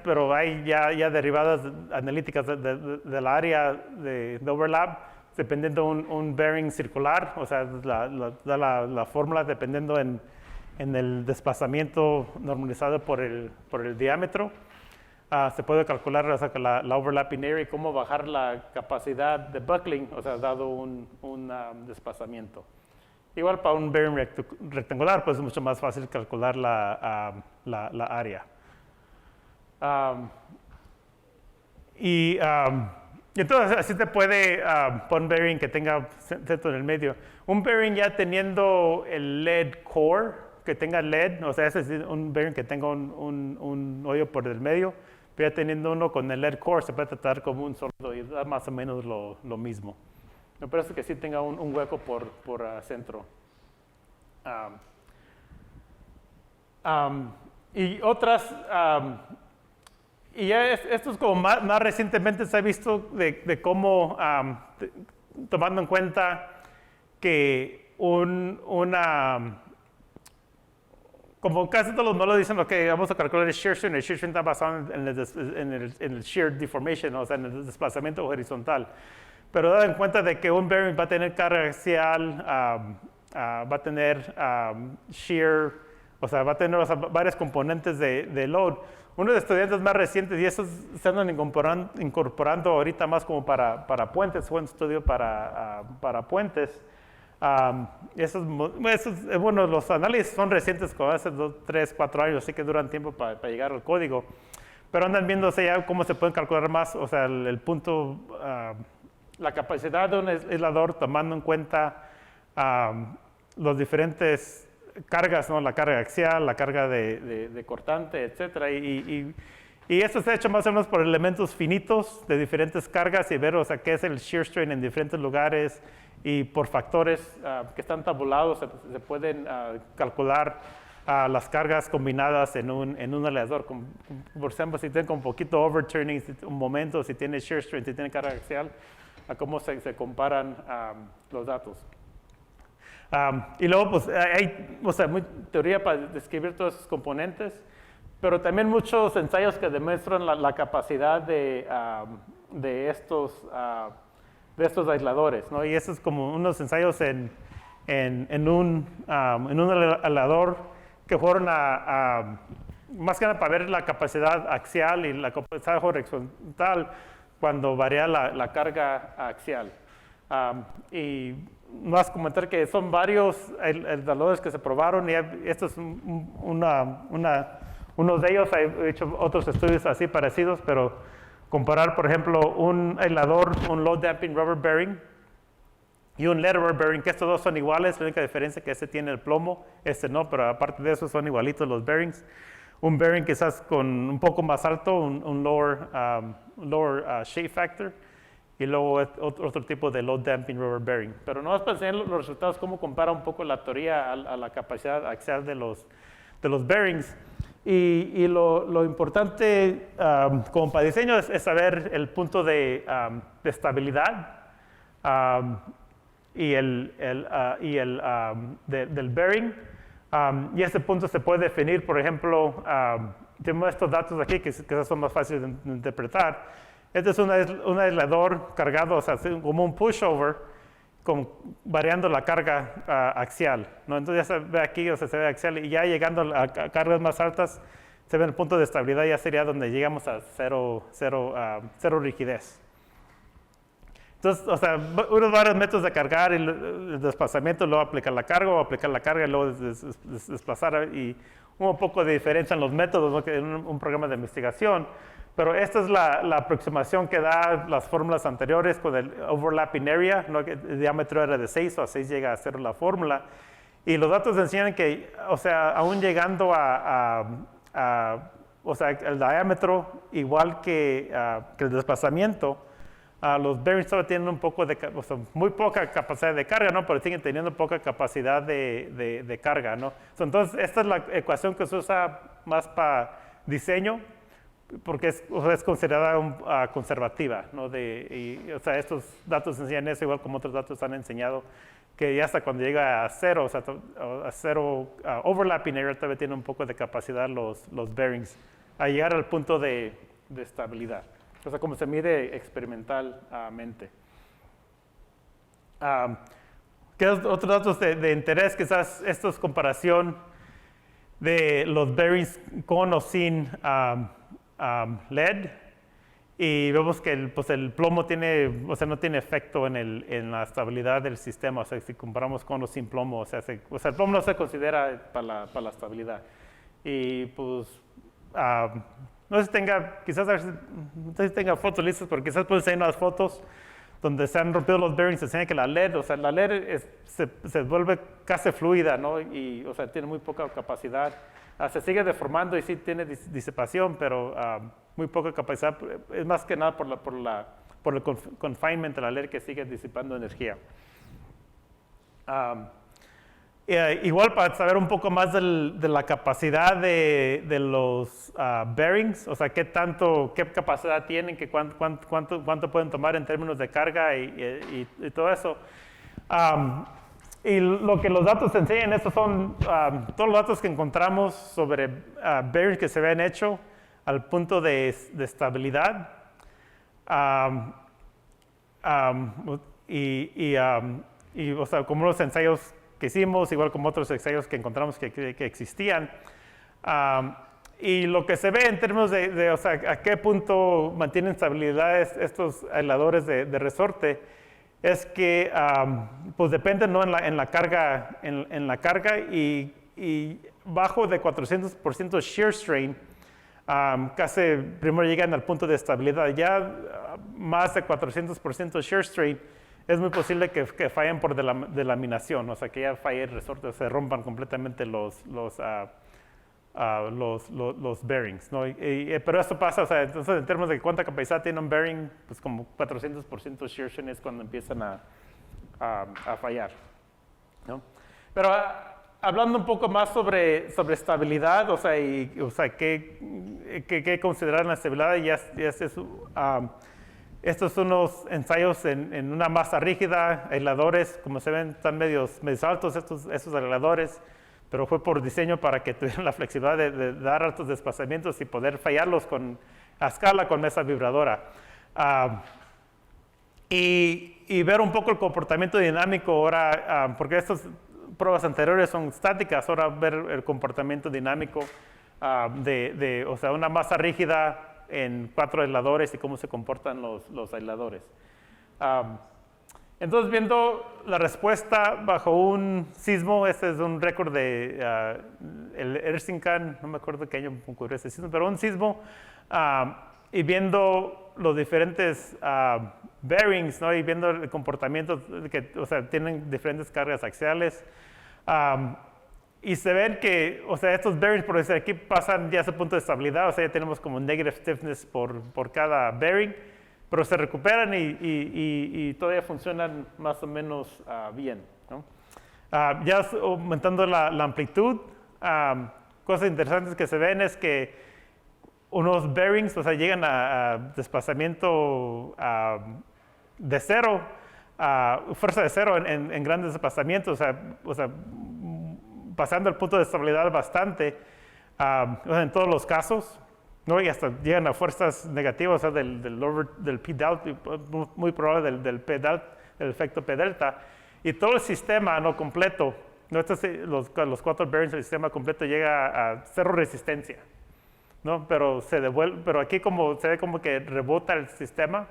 pero hay ya derivadas analíticas de la área de overlap, dependiendo un bearing circular, o sea, la fórmula dependiendo en el desplazamiento normalizado por el diámetro. Se puede calcular, o sea, la overlapping area y cómo bajar la capacidad de buckling, o sea, dado un desplazamiento. Igual para un bearing rectangular, pues es mucho más fácil calcular la área. Y entonces así te puede poner un bearing que tenga centro en el medio. Un bearing ya teniendo el lead core, que tenga lead, o sea, ese es un bearing que tenga un hoyo por el medio, pero ya teniendo uno con el lead core se puede tratar como un sólido y da más o menos lo mismo. Me parece que sí tenga un hueco por centro. Y otras, y ya esto es como más recientemente se ha visto de cómo, tomando en cuenta que como casi todos los modelos dicen, ok, vamos a calcular el shear strain está basado en el shear deformation, o sea, en el desplazamiento horizontal. Pero dad en cuenta de que un bearing va a tener carga axial, va a tener shear, o sea, va a tener varios componentes de load. Uno de los estudiantes más recientes, y estos se andan incorporando ahorita más como para puentes, fue un estudio para puentes. Bueno, los análisis son recientes, como hace 2, 3, 4 años, así que duran tiempo para llegar al código. Pero andan viéndose ya cómo se pueden calcular más, o sea, el punto, la capacidad de un aislador tomando en cuenta los diferentes cargas, ¿no? La carga axial, la carga de cortante, etc. Y esto se ha hecho más o menos por elementos finitos de diferentes cargas y ver, o sea, qué es el shear strain en diferentes lugares y por factores que están tabulados se pueden calcular las cargas combinadas en un aislador. Por ejemplo, si tiene un poquito overturning, un momento, si tiene shear strain, si tiene carga axial, a cómo se comparan los datos. Y luego, pues, hay teoría para describir todos esos componentes, pero también muchos ensayos que demuestran la capacidad de estos aisladores, ¿no? Y eso es como unos ensayos en un aislador que fueron más que nada para ver la capacidad axial y la capacidad horizontal cuando varía la carga axial. Y más comentar que son varios aisladores que se probaron y esto es uno de ellos. He hecho otros estudios así parecidos, pero comparar, por ejemplo, un aislador, un low damping rubber bearing y un lead rubber bearing, que estos dos son iguales, la única diferencia es que este tiene el plomo, este no, pero aparte de eso son igualitos los bearings. Un bearing quizás con un poco más alto, un lower shape factor, y luego otro tipo de low damping rubber bearing. Pero no es para enseñar los resultados, cómo compara un poco la teoría a la capacidad axial de los bearings. Y lo importante como para diseño es saber el punto de estabilidad del bearing. Y ese punto se puede definir, por ejemplo, tenemos estos datos aquí que son más fáciles de interpretar. Este es un aislador cargado, o sea, como un pushover, variando la carga axial, ¿no? Entonces ya se ve aquí, o sea, se ve axial, y ya llegando a cargas más altas, se ve el punto de estabilidad, ya sería donde llegamos a cero rigidez. Entonces, o sea, unos varios métodos de cargar y el desplazamiento, luego aplicar la carga, o aplicar la carga y luego desplazar, y un poco de diferencia en los métodos, ¿no? Que en un programa de investigación. Pero esta es la aproximación que da las fórmulas anteriores con el overlapping area, ¿no? Que el diámetro era de 6, o a 6 llega a 0 la fórmula. Y los datos enseñan que, o sea, aún llegando o sea, el diámetro igual que el desplazamiento, los bearings todavía tienen un poco o sea, muy poca capacidad de carga, ¿no? Pero siguen teniendo poca capacidad de carga, ¿no? Entonces, esta es la ecuación que se usa más para diseño, porque es considerada conservativa, ¿no? O sea, estos datos enseñan eso, igual como otros datos han enseñado, que ya hasta cuando llega a 0, o sea, a 0 overlapping area, todavía tiene un poco de capacidad los bearings a llegar al punto de estabilidad. O sea, como se mide experimentalmente. ¿Qué otros datos de interés? Quizás esto es comparación de los bearings con o sin lead, y vemos que el plomo tiene, o sea, no tiene efecto en la estabilidad del sistema. O sea, si comparamos con o sin plomo, o sea, el plomo no se considera para la estabilidad. Y pues, no sé si tenga, quizás no sé si tenga fotos listas, pero quizás pueden ser unas fotos donde se han rompido los bearings, se enseña que la lead, o sea, la lead se vuelve casi fluida, ¿no? Y, o sea, tiene muy poca capacidad. Se sigue deformando y sí tiene disipación, pero muy poca capacidad. Es más que nada por el confinement de la lead, que sigue disipando energía. Igual para saber un poco más de la capacidad de los bearings, o sea, qué capacidad tienen, cuánto pueden tomar en términos de carga y todo eso. Y lo que los datos enseñan, estos son todos los datos que encontramos sobre bearings que se habían hecho al punto de estabilidad. O sea, como los ensayos que hicimos, igual como otros ensayos que encontramos que existían. Y lo que se ve en términos de o sea, a qué punto mantienen estabilidad estos aisladores de resorte, es que pues depende, ¿no? en la carga, en la carga y bajo de 400% shear strain, casi primero llegan al punto de estabilidad. Ya más de 400% shear strain, es muy posible que fallen por delaminación, o sea, que ya falle el resorte, o se rompan completamente los bearings, ¿no? Pero esto pasa, o sea, entonces en términos de cuánta capacidad tiene un bearing, pues como 400% shear strain es cuando empiezan a fallar, ¿no? Pero hablando un poco más sobre estabilidad, o sea, qué considerar la estabilidad, estos son unos ensayos en una masa rígida, aisladores, como se ven, están medios altos estos aisladores, pero fue por diseño para que tuvieran la flexibilidad de dar altos desplazamientos y poder fallarlos a escala con mesa vibradora. Y ver un poco el comportamiento dinámico ahora, porque estas pruebas anteriores son estáticas, ahora ver el comportamiento dinámico o sea, una masa rígida en 4 aisladores y cómo se comportan los aisladores. Entonces, viendo la respuesta bajo un sismo, este es un récord de el Erzincan, no me acuerdo qué año ocurrió ese sismo, pero un sismo, y viendo los diferentes bearings, ¿no? Y viendo el comportamiento, o sea, tienen diferentes cargas axiales, y se ven que, o sea, estos bearings, por decir, aquí pasan ya a su punto de estabilidad, o sea, ya tenemos como negative stiffness por cada bearing, pero se recuperan y todavía funcionan más o menos bien, ¿no? Ya aumentando la amplitud, cosas interesantes que se ven es que unos bearings, o sea, llegan a desplazamiento de cero, fuerza de cero en grandes desplazamientos, o sea, pasando el punto de estabilidad bastante, en todos los casos, ¿no? Y hasta llegan a fuerzas negativas, o sea, del P delta, muy probable del P delta, el efecto P delta, y todo el sistema, ¿no? Completo, ¿no? Los 4 bearings del sistema completo llega a cero resistencia, ¿no? Pero pero aquí se ve como que rebota el sistema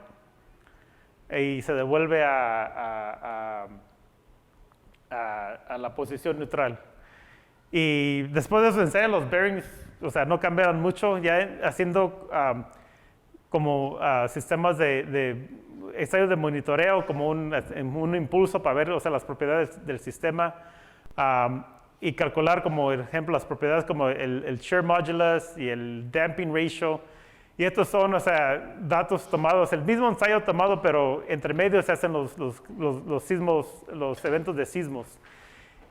y se devuelve a la posición neutral. Y después de eso ensayos, los bearings, o sea, no cambiaron mucho, ya haciendo como sistemas de ensayos de monitoreo, como un impulso para ver, o sea, las propiedades del sistema, y calcular, como ejemplo, las propiedades como el shear modulus y el damping ratio. Y estos son, o sea, datos tomados, el mismo ensayo tomado, pero entre medio se hacen los sismos, los eventos de sismos.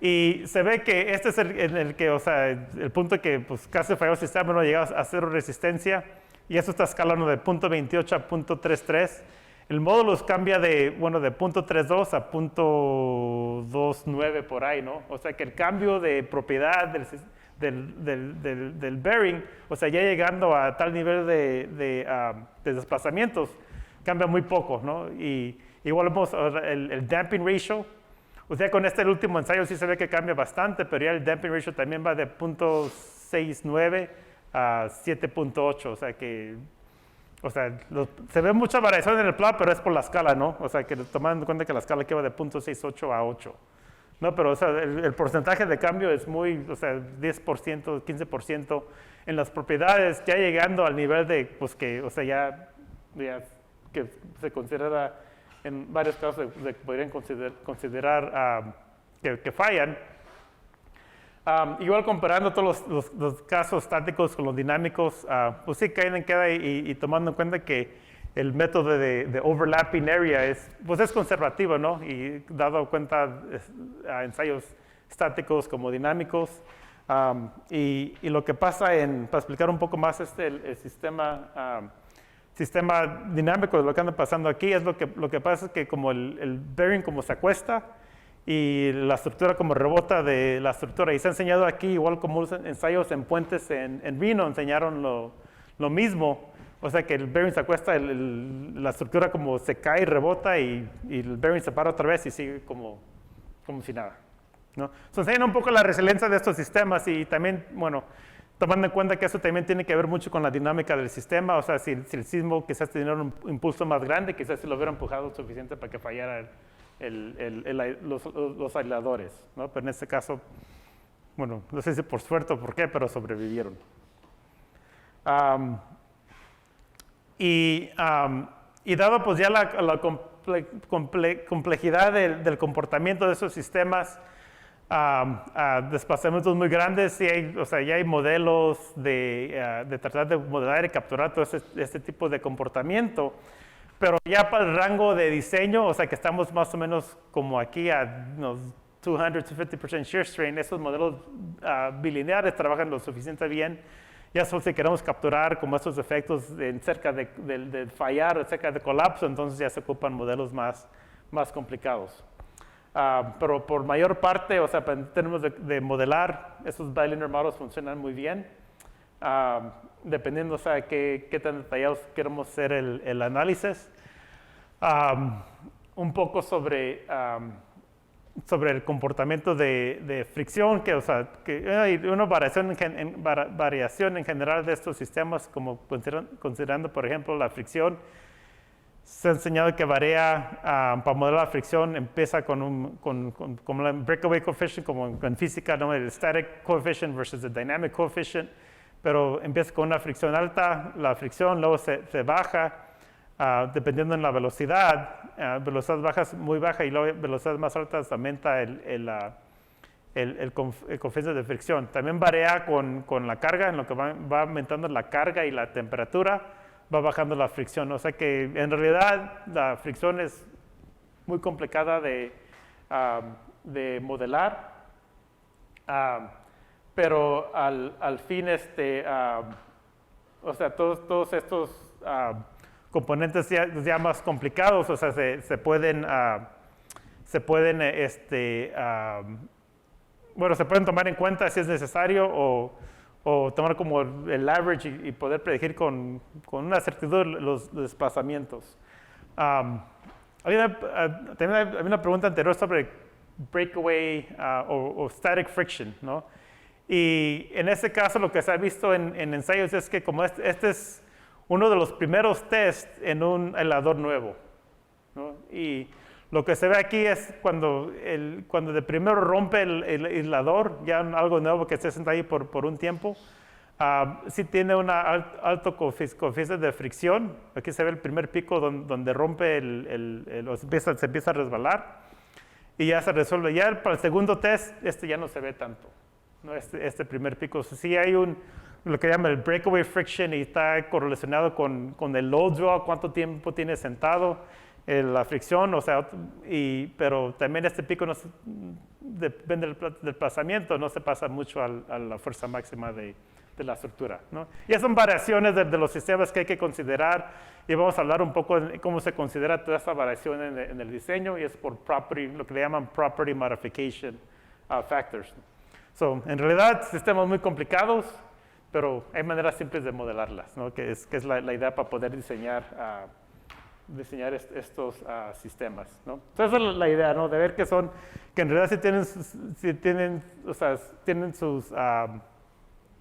Y se ve que este es el que, o sea, el punto que pues, casi falló el sistema, no llegaba a cero resistencia, y eso está escalando de 0.28 a 0.33. El módulo cambia de 0.32 a 0.29 por ahí, ¿no? O sea que el cambio de propiedad del bearing, o sea, ya llegando a tal nivel de desplazamientos, cambia muy poco, ¿no? Y igual vemos el damping ratio. O sea, con el último ensayo sí se ve que cambia bastante, pero ya el damping ratio también va de 0.69 a 7.8, o sea que, o sea, se ve mucha variación en el plot, pero es por la escala, ¿no? O sea, que tomando en cuenta que la escala que va de 0.68 a 8, ¿no? Pero, o sea, el porcentaje de cambio es muy, o sea, 10%, 15% en las propiedades, ya llegando al nivel de, pues que, o sea, ya que se considera en varios casos de que podrían considerar que fallan. Igual comparando todos los casos estáticos con los dinámicos, pues sí queda y tomando en cuenta que el método de overlapping area es conservativo, ¿no? Y dado cuenta a ensayos estáticos como dinámicos. Y lo que pasa para explicar un poco más el sistema dinámico de lo que anda pasando aquí, es lo que pasa es que como el bearing como se acuesta y la estructura como rebota de la estructura. Y se ha enseñado aquí, igual como los ensayos en puentes en Reno, enseñaron lo mismo. O sea que el bearing se acuesta, la estructura como se cae y rebota y el bearing se para otra vez y sigue como si nada, ¿no? Se enseña un poco la resiliencia de estos sistemas y también, bueno, tomando en cuenta que eso también tiene que ver mucho con la dinámica del sistema. O sea, si el sismo quizás tenía un impulso más grande, quizás se lo hubiera empujado suficiente para que fallara los aisladores, ¿no? Pero en este caso, bueno, no sé si por suerte o por qué, pero sobrevivieron. Y dado pues ya la complejidad del comportamiento de esos sistemas, desplazamientos muy grandes, o sea, ya hay modelos de tratar de modelar y capturar todo este tipo de comportamiento. Pero ya para el rango de diseño, o sea que estamos más o menos como aquí a 200 to 50% shear strain, esos modelos bilineares trabajan lo suficiente bien. Ya solo si queremos capturar como estos efectos cerca de fallar o cerca de colapso, entonces ya se ocupan modelos más complicados. Pero por mayor parte, o sea, en términos de modelar, esos bilinear models funcionan muy bien. Dependiendo, o sea, qué tan detallados queremos hacer el análisis. Un poco sobre el comportamiento de fricción, o sea, que hay una variación en general de estos sistemas, como considerando, por ejemplo, la fricción. Se ha enseñado que varía, para modelar la fricción, empieza como el breakaway coefficient, como en física, ¿no? El static coefficient versus el dynamic coefficient, pero empieza con una fricción alta, la fricción luego se baja, dependiendo en la velocidad, velocidades bajas muy baja y luego velocidades más altas aumenta el coeficiente de fricción. También varía con la carga, en lo que va aumentando la carga y la temperatura, va bajando la fricción. O sea que en realidad la fricción es muy complicada de modelar, pero al fin, o sea, todos estos componentes ya más complicados, o sea, se pueden tomar en cuenta si es necesario o tomar como el average y poder predecir con una certidumbre los desplazamientos. Había una pregunta anterior sobre breakaway o static friction, ¿no? Y en este caso lo que se ha visto en ensayos es que como este es uno de los primeros tests en un aislador nuevo, ¿no? Y lo que se ve aquí es cuando de primero rompe el aislador, ya algo nuevo que esté sentado ahí por un tiempo, sí tiene un alto coeficiente de fricción. Aquí se ve el primer pico donde rompe se empieza a resbalar y ya se resuelve. Ya para el segundo test, ya no se ve tanto, ¿no? Este primer pico. Sí hay lo que llama el breakaway friction y está correlacionado con el load draw, cuánto tiempo tiene sentado, la fricción, o sea, pero también este pico depende del desplazamiento, no se pasa mucho a la fuerza máxima de la estructura, ¿no? Y esas son variaciones de los sistemas que hay que considerar y vamos a hablar un poco de cómo se considera toda esta variación en el diseño y es por lo que le llaman property modification factors. En realidad, sistemas muy complicados, pero hay maneras simples de modelarlas, ¿no? que es la idea para poder diseñar estos sistemas, ¿no? Entonces, esa es la idea, ¿no? De ver que en realidad tienen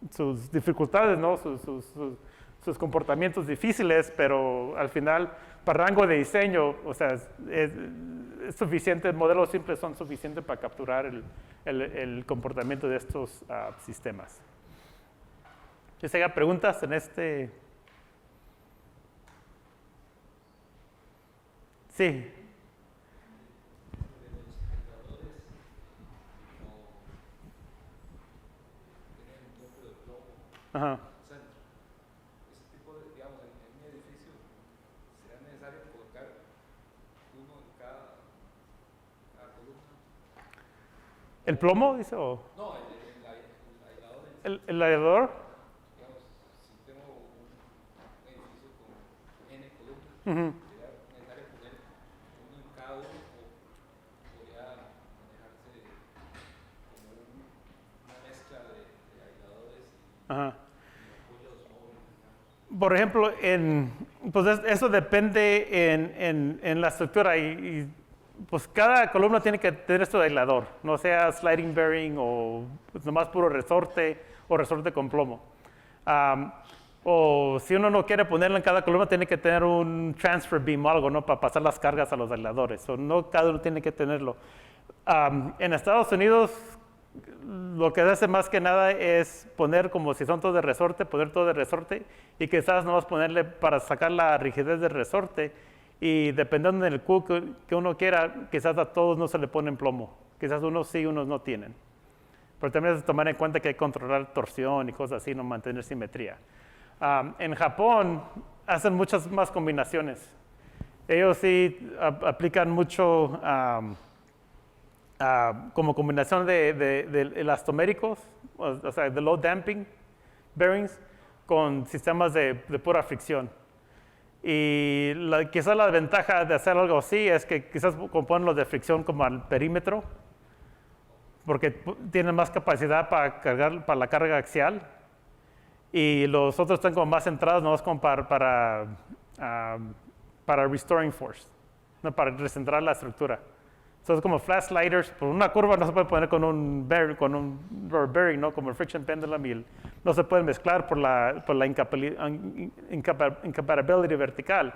sus dificultades, ¿no? Sus comportamientos difíciles, pero al final, para rango de diseño, o sea, es suficiente, modelos simples son suficientes para capturar el comportamiento de estos sistemas. ¿Si se haga preguntas en este? Sí. Ajá. Ese tipo digamos, en mi edificio, ¿será necesario colocar uno en cada columna? ¿El plomo, dice? O? No, el aislador. ¿El aislador? Digamos, si tengo un edificio con N columnas, ¿será necesario poner uno en cada uno o podría manejar por ejemplo, pues eso depende en la estructura y, pues cada columna tiene que tener su aislador, no sea sliding bearing o pues, nomás puro resorte o resorte con plomo. O si uno no quiere ponerlo en cada columna, tiene que tener un transfer beam o algo, ¿no? Para pasar las cargas a los aisladores. O no cada uno tiene que tenerlo. En Estados Unidos, lo que hace más que nada es poner como si son todos de resorte, poner todo de resorte y quizás nomás ponerle para sacar la rigidez del resorte. Y dependiendo del Q que uno quiera, quizás a todos no se le ponen plomo. Quizás unos sí, unos no tienen. Pero también es tomar en cuenta que hay que controlar torsión y cosas así, no mantener simetría. En Japón hacen muchas más combinaciones. Ellos sí aplican mucho como combinación de elastoméricos, o sea, de low damping bearings, con sistemas de pura fricción. Y quizás la ventaja de hacer algo así es que quizás componen los de fricción como al perímetro, porque tienen más capacidad para la carga axial. Y los otros están como más centrados, no es como para restoring force, no para recentrar la estructura. Entonces, como flat sliders, por una curva no se puede poner con un rubber bearing, ¿no? Como el friction pendulum, y no se pueden mezclar por la incompatibility vertical.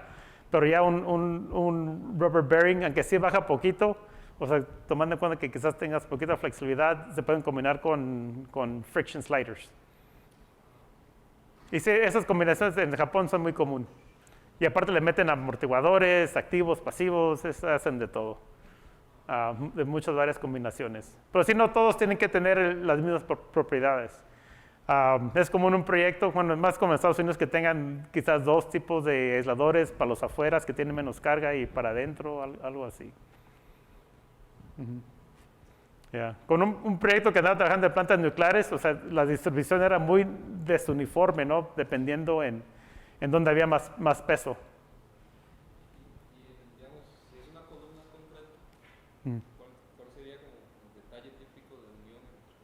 Pero ya un rubber bearing, aunque sí baja poquito, o sea, tomando en cuenta que quizás tengas poquita flexibilidad, se pueden combinar con friction sliders. Y sí, esas combinaciones en Japón son muy comunes. Y aparte le meten amortiguadores, activos, pasivos, hacen de todo. De muchas varias combinaciones. Pero si no, todos tienen que tener las mismas propiedades. Es como en un proyecto, bueno, más como en Estados Unidos, que tengan quizás dos tipos de aisladores para los afueras que tienen menos carga y para adentro, algo así. Yeah. Con un proyecto que andaba trabajando en plantas nucleares, o sea, la distribución era muy desuniforme, ¿no? Dependiendo en dónde había más peso. Y digamos, si es una columna concreta, ¿cuál sería como el detalle típico de unión entre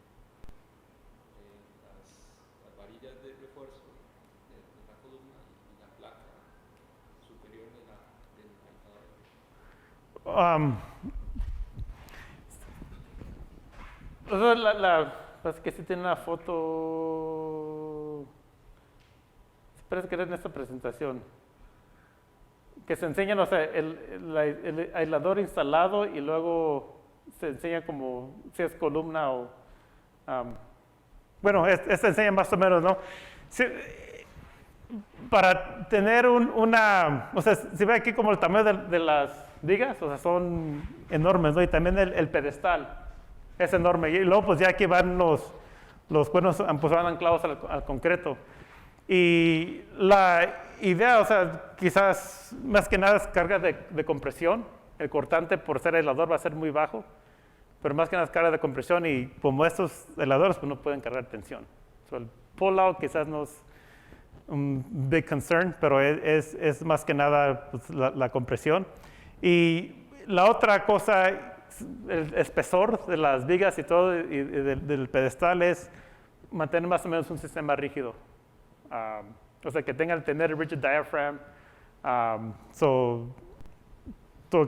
las varillas de refuerzo de la columna y la placa superior del aislador? Parece que sí tiene una foto. Parece que era en esta presentación. Que se enseñan, o sea, el aislador instalado y luego se enseña como si es columna o. Bueno, este enseña más o menos, ¿no? Sí, para tener o sea, si ve aquí como el tamaño de las vigas, o sea, son enormes, ¿no? Y también el pedestal es enorme. Y luego, pues ya aquí van los cuernos, pues van anclados al concreto. Y la idea, o sea, quizás más que nada es carga de compresión. El cortante, por ser aislador, va a ser muy bajo. Pero más que nada es carga de compresión y como estos aisladores, pues no pueden cargar tensión. So, el pull-out quizás no es un big concern, pero es más que nada pues, la compresión. Y la otra cosa, el espesor de las vigas y todo, y del pedestal es mantener más o menos un sistema rígido. O sea, que tengan tener rigid diaphragm.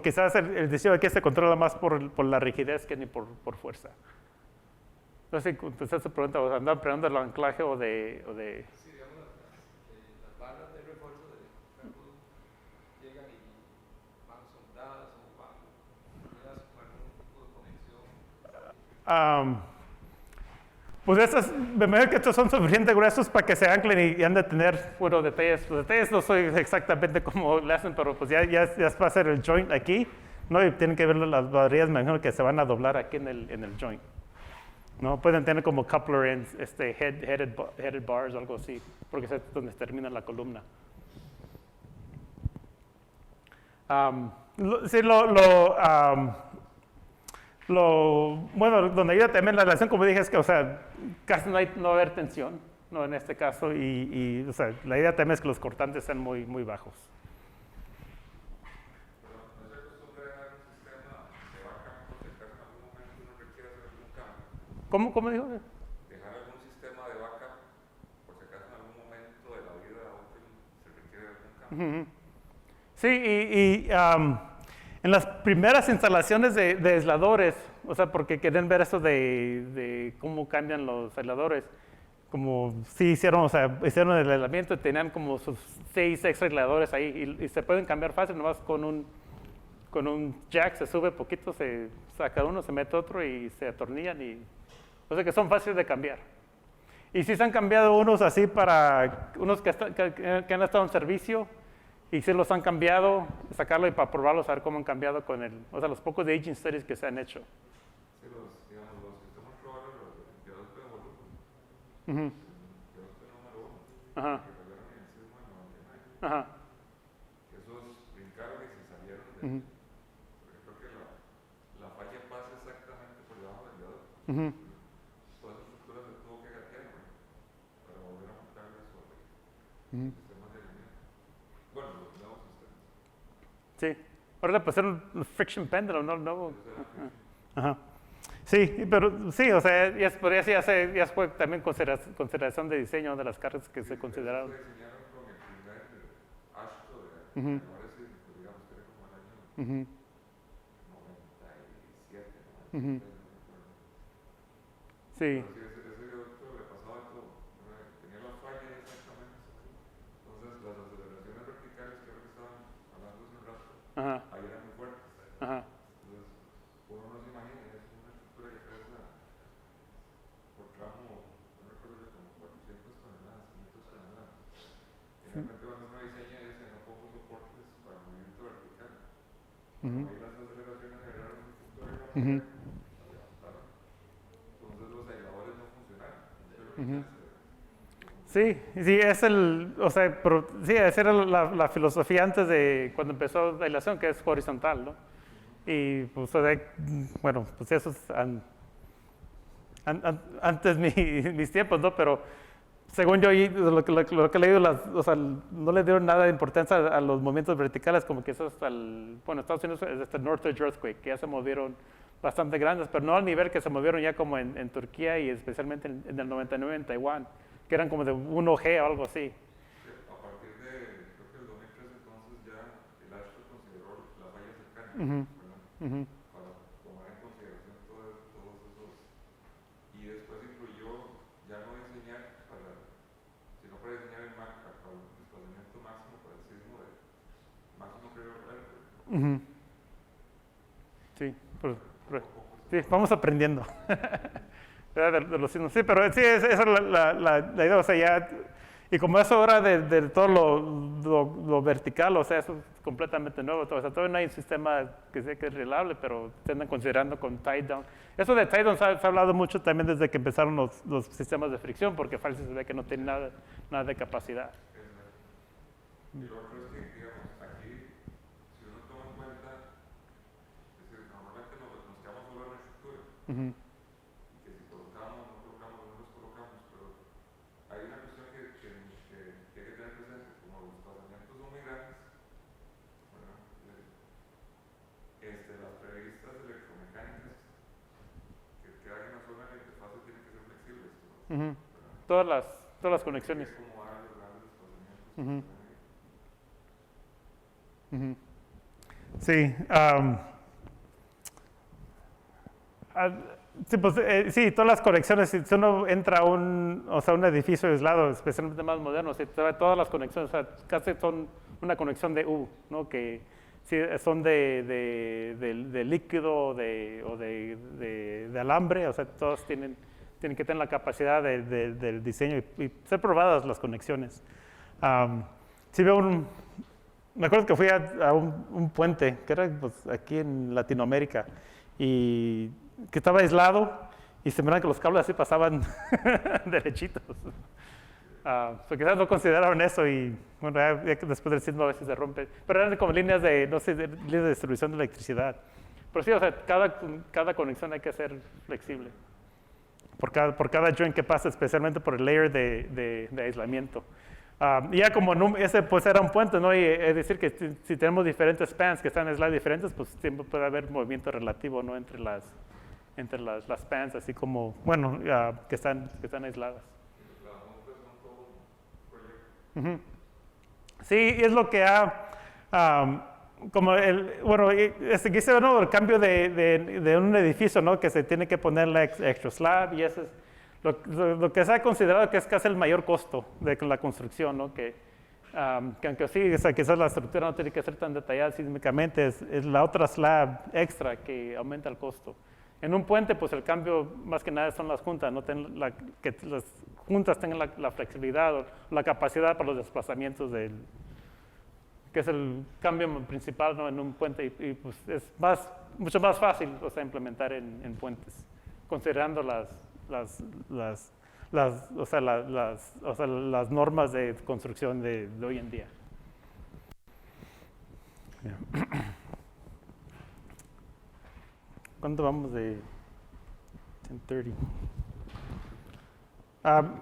Quizás el diseño aquí se controla más por la rigidez que ni por fuerza. No sé si contesté su pregunta, o andaban preguntando el anclaje o de. Sí, digamos, las barras de refuerzo de la columna llegan y van soldadas o van unidas con algún tipo de conexión. Pues me imagino que estos son suficientemente gruesos para que se anclen y han de tener, bueno, detalles. Los detalles no soy exactamente cómo le hacen, pero pues ya va a ser el joint aquí, ¿no? Y tienen que ver las baterías, me imagino que se van a doblar aquí en el joint. ¿No? Pueden tener como coupler ends, headed bars o algo así, porque es donde termina la columna. Bueno, donde ayuda también la relación, como dije, es que, o sea, casi no va a haber tensión, ¿no? En este caso, o sea, la idea también es que los cortantes sean muy, muy bajos. ¿No se acostumbra a un sistema de backup por si acaso en algún momento uno requiere hacer algún cambio? ¿Cómo dijo? Dejar algún sistema de backup por si acaso en algún momento de la vida útil Ujú. Sí, en las primeras instalaciones de aisladores, o sea, porque querían ver eso de cómo cambian los aisladores, como sí hicieron, o sea, hicieron el aislamiento y tenían como sus 6 extra aisladores ahí y se pueden cambiar fácil, nomás con un jack se sube poquito, se saca uno, se mete otro y se atornillan y, o sea que son fáciles de cambiar. Y sí se han cambiado unos así para, unos que han estado en servicio y sí los han cambiado, sacarlo y para probarlos, a ver cómo han cambiado con o sea, los pocos de aging studies que se han hecho. Sí, digamos, los que estamos probando, los de 22 de volumen, Ujú. 22 de número 1, Ajá, que regalaron en el sismo en 99, ajá, que esos brincaron y se salieron de, ujú, porque creo que la falla pasa exactamente por debajo del dedo. ujú, Toda esa estructura se tuvo que gatear, ¿no? Para volver a montarle sobre ujú. sistemas de alineación. Bueno, los nuevos sistemas. Sí, ahora pues era un friction pendulum, ¿no? No, Entonces era friction. ajá. Sí, pero sí, o sea, ya podría decir, ya fue también consideración de diseño de las cargas que se consideraron. Se diseñaron con el primer Ashto de Ujú, ahora sí, pues digamos que era como el año ujú, 97, ujú. 93, no recuerdo. Sí, Pero sí, ese otro le pasaba de todo. Tenía las fallas exactamente. Entonces, las aceleraciones verticales que ahora que estaban hablando hace un rato, ajá, ahí eran muy fuertes. ajá, Entonces, uno no se imagina, es una estructura que pesa por tramo, no recuerdo ya, como 400 toneladas, 500 toneladas. Generalmente cuando uno diseña dice, no pongo soportes para movimiento vertical. ujú, Ahí las aceleraciones generaron un punto de ujú, gravedad, la levantaron. Entonces los aisladores no funcionaron. Pero ujú. ya se Sí, sí, o sea, pero, sí, esa era la filosofía antes de cuando empezó la aislación, que es horizontal, ¿no? Y pues, o sea, bueno, pues eso es antes mis tiempos, ¿no? Pero según yo, lo que he leído, o sea, no le dieron nada de importancia a los movimientos verticales, como que eso hasta bueno, Estados Unidos es hasta el Northridge Earthquake, que ya se movieron bastante grandes, pero no al nivel que se movieron ya como en Turquía y especialmente en el 99 en Taiwán, que eran como de 1G o algo así. a partir de, creo que el 2003 entonces ya el ASHTO consideró la falla cercana, Ujú, ¿verdad? ujú, Para tomar en consideración todos esos. Y después incluyó ya no diseñar sino para diseñar el desplazamiento máximo para el sismo de máximo creo ujú. Sí, poco a poco sí, vamos aprendiendo. De los signos. Sí, pero sí, esa es la idea, o sea, ya, y como es ahora de todo lo vertical, o sea, eso es completamente nuevo, o sea, todavía no hay un sistema que sea que es reliable, pero se andan considerando con tie down. Eso de tie down se ha hablado mucho también desde que empezaron los sistemas de fricción, porque fácil se ve que no tiene nada de capacidad. y lo otro es que, digamos, aquí, si uno toma en cuenta, es decir, normalmente nos quedamos solo en la estructura, Ujú, y que si colocamos, no colocamos, no nos colocamos, pero hay una cuestión que hay que tener presente, como los desplazamientos son muy grandes, ¿verdad? Las previstas electromecánicas que quedan en la zona de la interfaz tienen que ser flexibles, ujú. ¿verdad? Todas las Tienen conexiones. que acomodar los grandes desplazamientos que Ujú, se ven ahí. ujú. Sí, ah, sí, pues, sí, todas las conexiones, si uno entra o sea, un edificio aislado, especialmente más moderno, todas las conexiones, o sea, casi son una conexión de U, ¿no? Que sí, son de líquido o de alambre, o sea, todos tienen que tener la capacidad del diseño y ser probadas las conexiones. Sí veo me acuerdo que fui a un puente, que era pues, aquí en Latinoamérica, y que estaba aislado y se miran que los cables así pasaban derechitos. Quizás no consideraron eso y bueno, ya que después del sismo a veces se rompe. Pero eran como líneas no sé, líneas de distribución de electricidad. Pero sí, o sea, cada conexión hay que ser flexible. Por cada joint que pasa, especialmente por el layer de aislamiento. Y ya como ese pues era un puente, ¿no? Y es decir que si tenemos diferentes spans que están aislados diferentes, pues siempre puede haber movimiento relativo, ¿no? Entre las spans, así como, bueno, que están aisladas. Las montas son todo un proyecto. Ujú. Sí, es lo que como quise, ¿no? El cambio de un edificio, ¿no? Que se tiene que poner la extra slab, y eso es lo que se ha considerado que es casi el mayor costo de la construcción, ¿no? Que aunque sí, quizás la estructura no tiene que ser tan detallada sísmicamente, es la otra slab extra que aumenta el costo. En un puente, pues el cambio más que nada son las juntas, ¿no? Que las juntas tengan la flexibilidad o la capacidad para los desplazamientos que es el cambio principal, ¿no? En un puente, y pues es mucho más fácil, o sea, implementar en puentes, considerando las normas de construcción de hoy en día. Yeah. ¿Cuánto vamos de 10:30?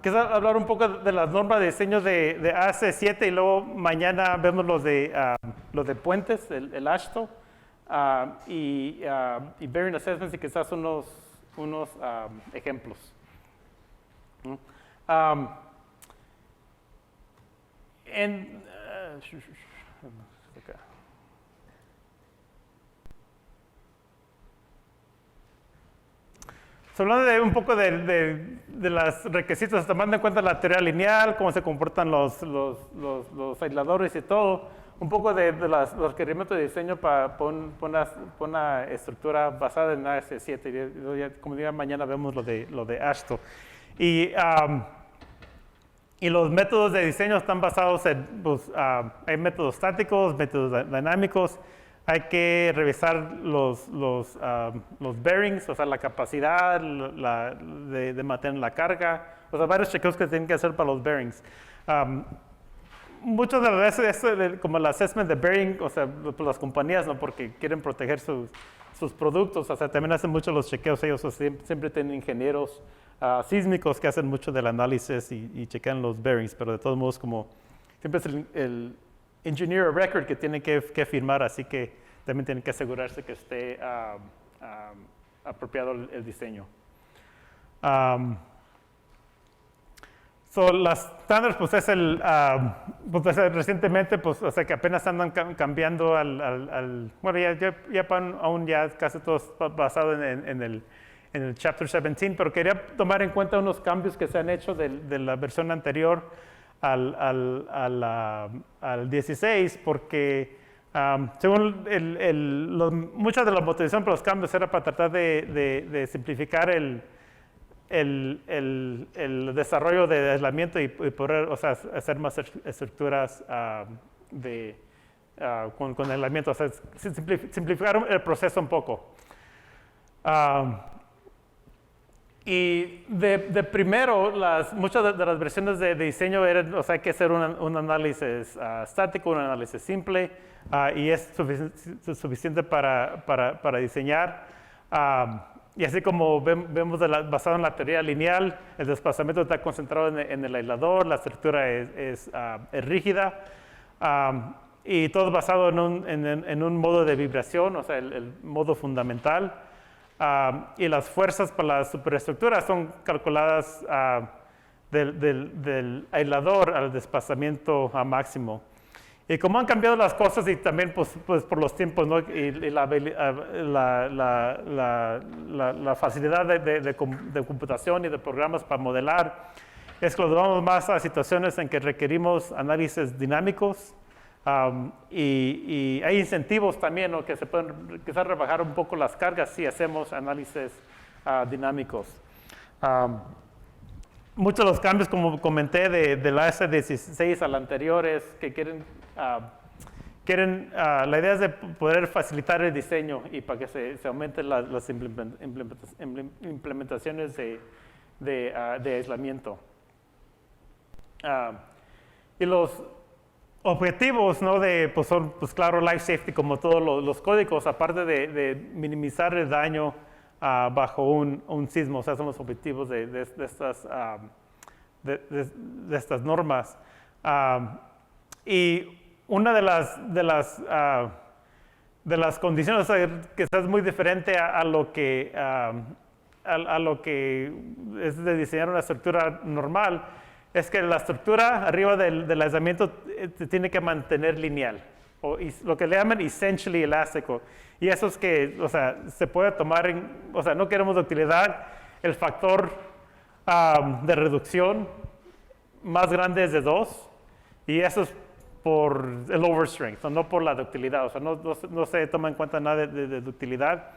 Quisiera hablar un poco de las normas de diseño de AC7 y luego mañana vemos los de puentes, el AASHTO, y Bearing Assessments, y quizás unos ejemplos. Hablando un poco de los requisitos, tomando en cuenta la teoría lineal, cómo se comportan los aisladores y todo, un poco de los requerimientos de diseño para una estructura basada en AC7. Como diga, mañana vemos lo de AASHTO. Y los métodos de diseño están basados en, hay métodos estáticos, métodos dinámicos. Hay que revisar los bearings, o sea, la capacidad de mantener la carga, o sea, varios chequeos que se tienen que hacer para los bearings. Muchas de las veces, como el assessment de bearing, o sea, las compañías, ¿no? Porque quieren proteger sus productos, o sea, también hacen mucho los chequeos ellos, o sea, siempre tienen ingenieros sísmicos que hacen mucho del análisis y chequean los bearings, pero de todos modos, como siempre es el engineer of record que tiene que firmar, así que también tienen que asegurarse que esté apropiado el diseño. Las estándares, pues es recientemente, pues, o sea, que apenas andan cambiando bueno, ya casi todo basado en el Chapter 17, pero quería tomar en cuenta unos cambios que se han hecho de la versión anterior al 16, porque según mucha de la motivación para los cambios era para tratar de simplificar el desarrollo de aislamiento y poder, o sea, hacer más estructuras con aislamiento, o sea, simplificar el proceso un poco. Y de primero, muchas de las versiones de diseño eran, o sea, hay que hacer un análisis estático, un análisis simple, y es suficiente para diseñar. Y así como vemos basado en la teoría lineal, el desplazamiento está concentrado en el aislador, la estructura es rígida, y todo basado en un modo de vibración, o sea, el modo fundamental. Y las fuerzas para la superestructura son calculadas del aislador al desplazamiento máximo. Y como han cambiado las cosas y también pues por los tiempos, ¿no? y la facilidad de computación y de programas para modelar, es que lo llevamos más a situaciones en que requerimos análisis dinámicos. Y hay incentivos también, ¿no? Que se pueden quizás rebajar un poco las cargas si hacemos análisis dinámicos. Muchos de los cambios, como comenté, de la S16 a la anterior es que la idea es de poder facilitar el diseño y para que se aumenten las implementaciones de aislamiento. Y los objetivos, ¿no? Son, pues claro, life safety, como todos los códigos, aparte de minimizar el daño bajo un sismo, o sea, son los objetivos de estas normas. Y una de las condiciones que es muy diferente a lo que es de diseñar una estructura normal, es que la estructura arriba del aislamiento se tiene que mantener lineal, o lo que le llaman essentially elástico. Y eso es que, o sea, se puede tomar, o sea, no queremos ductilidad, el factor de reducción más grande es de 2, y eso es por el overstrength, o no por la ductilidad, o sea, no se toma en cuenta nada de ductilidad.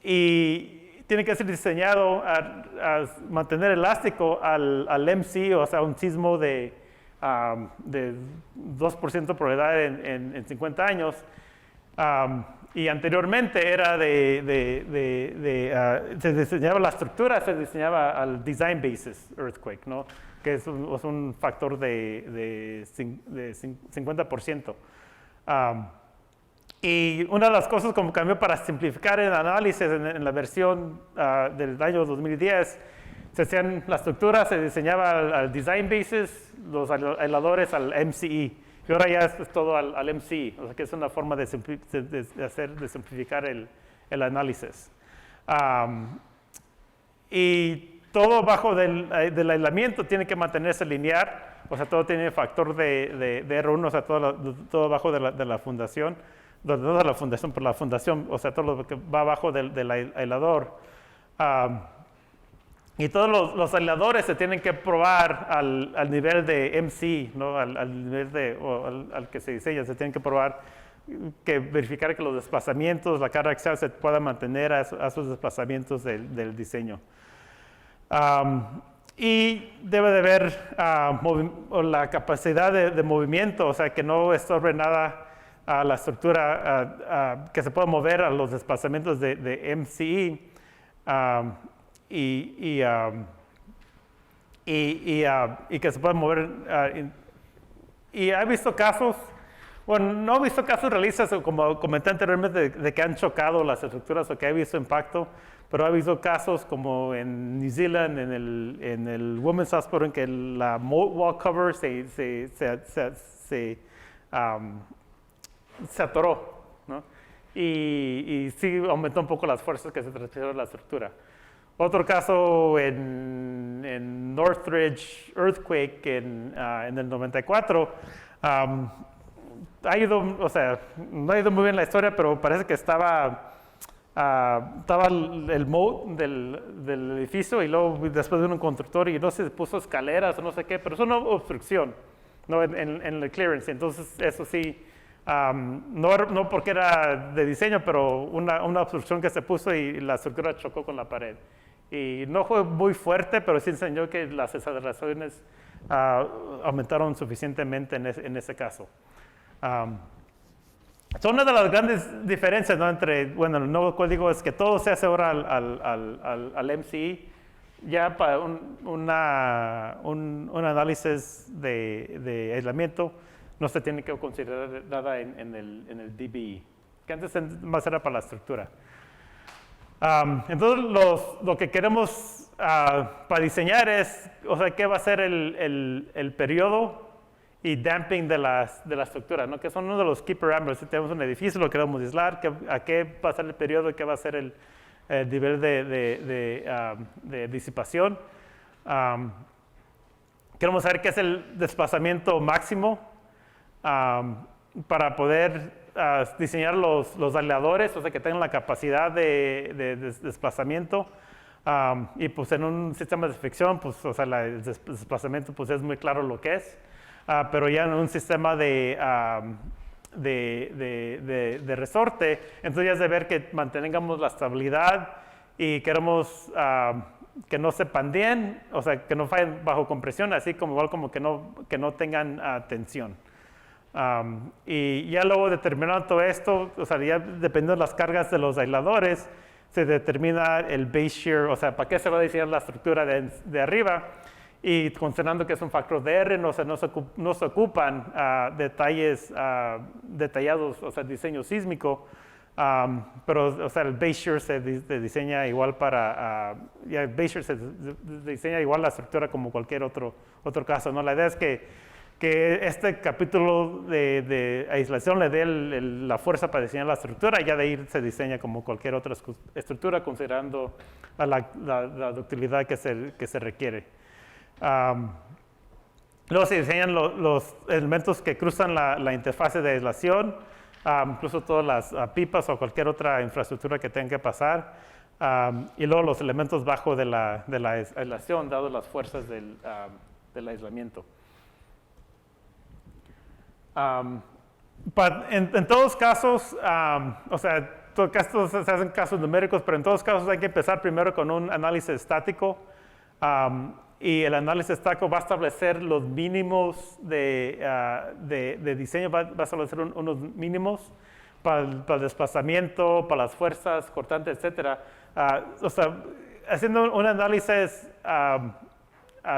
Y tiene que ser diseñado a mantener elástico al MC, o sea, un sismo de 2% de probabilidad en 50 años. Y anteriormente era se diseñaba la estructura, se diseñaba al design basis earthquake, ¿no? Que es un factor de 50%. Y una de las cosas como cambió para simplificar el análisis en la versión del año 2010, se hacían la estructura, se diseñaba al design basis, los aisladores al MCE. Y ahora ya es todo al MCE, o sea que es una forma de simplificar el análisis. Y todo bajo del aislamiento tiene que mantenerse lineal, o sea, todo tiene factor de R1, o sea, todo bajo de la fundación, no de la fundación, por la fundación, o sea, todo lo que va abajo del aislador. Y todos los aisladores se tienen que probar al nivel de MC, ¿no? al nivel al que se diseña, se tienen que probar, verificar que los desplazamientos, la carga axial se pueda mantener a esos desplazamientos del diseño. Y debe de haber la capacidad de movimiento, o sea, que no estorbe nada a la estructura, que se pueda mover a los desplazamientos de MCE. Y que se pueda mover. Y he visto casos, bueno, no he visto casos realistas, como comenté anteriormente, de que han chocado las estructuras o que he visto impacto, pero he visto casos como en New Zealand, en el Women's Hospital, en que la wall cover se atoró, ¿no? Y sí aumentó un poco las fuerzas que se transfirieron a la estructura. Otro caso en Northridge Earthquake en el 94, o sea, no ha ido muy bien la historia, pero parece que estaba el moat del edificio y luego después de un constructor y no se puso escaleras o no sé qué, pero es una obstrucción, ¿no? en el clearance. Entonces, eso sí, no porque era de diseño, pero una obstrucción que se puso y la estructura chocó con la pared. Y no fue muy fuerte, pero sí enseñó que las aceleraciones aumentaron suficientemente en ese caso. Son una de las grandes diferencias, ¿no? Entre, bueno, el nuevo código es que todo se hace ahora al MCE. Ya para un análisis de aislamiento no se tiene que considerar nada en el DBE, que antes más era para la estructura. Entonces, lo que queremos para diseñar es, o sea, qué va a ser el periodo y damping de la estructura, ¿no? Que son uno de los key parameters. Si tenemos un edificio, lo queremos aislar, a qué va a ser el periodo y qué va a ser el nivel de disipación. Queremos saber qué es el desplazamiento máximo para poder diseñar los aisladores, o sea, que tengan la capacidad de desplazamiento. Y pues en un sistema de fricción, pues, o sea, el desplazamiento pues, es muy claro lo que es. Pero ya en un sistema de resorte, entonces ya es de ver que mantengamos la estabilidad y queremos que no se pandeen, o sea, que no fallen bajo compresión, así como igual como que no tengan tensión. Y ya luego determinando todo esto, o sea, ya dependiendo de las cargas de los aisladores, se determina el base shear, o sea, para qué se va a diseñar la estructura de arriba. Y considerando que es un factor de R, no se ocupan detalles detallados, o sea, diseño sísmico, pero, o sea, el base shear se diseña igual el base shear se diseña igual la estructura como cualquier otro caso, ¿no? La idea es que este capítulo de aislación le dé la fuerza para diseñar la estructura, y ya de ahí se diseña como cualquier otra estructura, considerando la ductilidad que se requiere. Luego se diseñan los elementos que cruzan la interfase de aislación, incluso todas las pipas o cualquier otra infraestructura que tenga que pasar. Y luego los elementos bajo de la aislación, dado las fuerzas del aislamiento. En todos casos, o sea, estos se hacen casos numéricos, pero en todos casos hay que empezar primero con un análisis estático. Y el análisis estático va a establecer los mínimos de diseño, va a establecer unos mínimos para el desplazamiento, para las fuerzas cortantes, etc. O sea, haciendo un análisis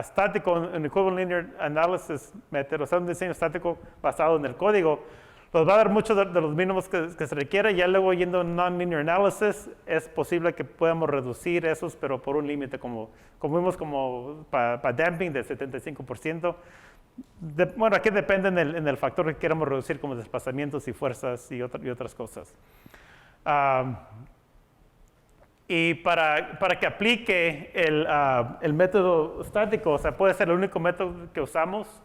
estático, un equivalent linear analysis method, o sea, un diseño estático basado en el código, nos va a dar muchos de los mínimos que se requiere. Ya luego yendo a non-linear analysis, es posible que podamos reducir esos, pero por un límite, como vimos para damping de 75%. Bueno, aquí depende en el factor que queramos reducir, como desplazamientos y fuerzas y otras cosas. Y para que aplique el método estático, o sea, puede ser el único método que usamos.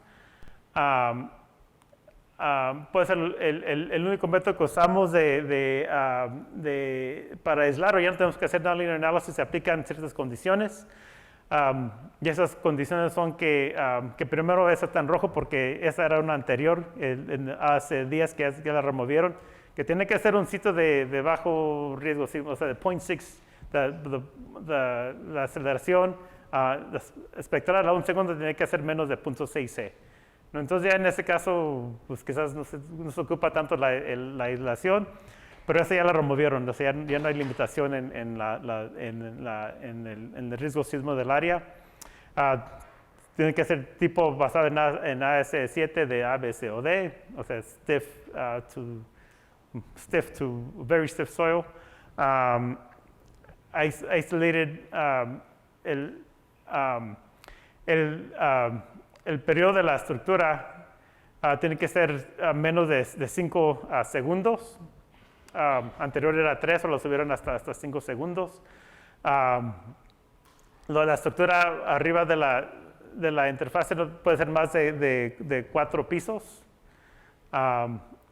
Puede ser el único método que usamos para aislar, o ya no tenemos que hacer non-linear analysis, se aplican ciertas condiciones. Y esas condiciones son que primero esa está en rojo porque esa era una anterior, hace días que la removieron, que tiene que ser un sitio de bajo riesgo, o sea, de 0.6, la aceleración espectral a un segundo tiene que ser menos de 0.6 C. ¿No? Entonces ya en ese caso, pues quizás no se ocupa tanto la aislación, pero esa ya la removieron, o sea, ya no hay limitación en el riesgo sísmico del área. Tiene que ser tipo basado en AS7 de A, B, C o D, o sea, stiff to very stiff soil. Isolated, el periodo de la estructura tiene que ser menos de 5 segundos. Anterior era 3, o lo subieron hasta 5 segundos. La estructura arriba de la interfase no puede ser más de 4 pisos.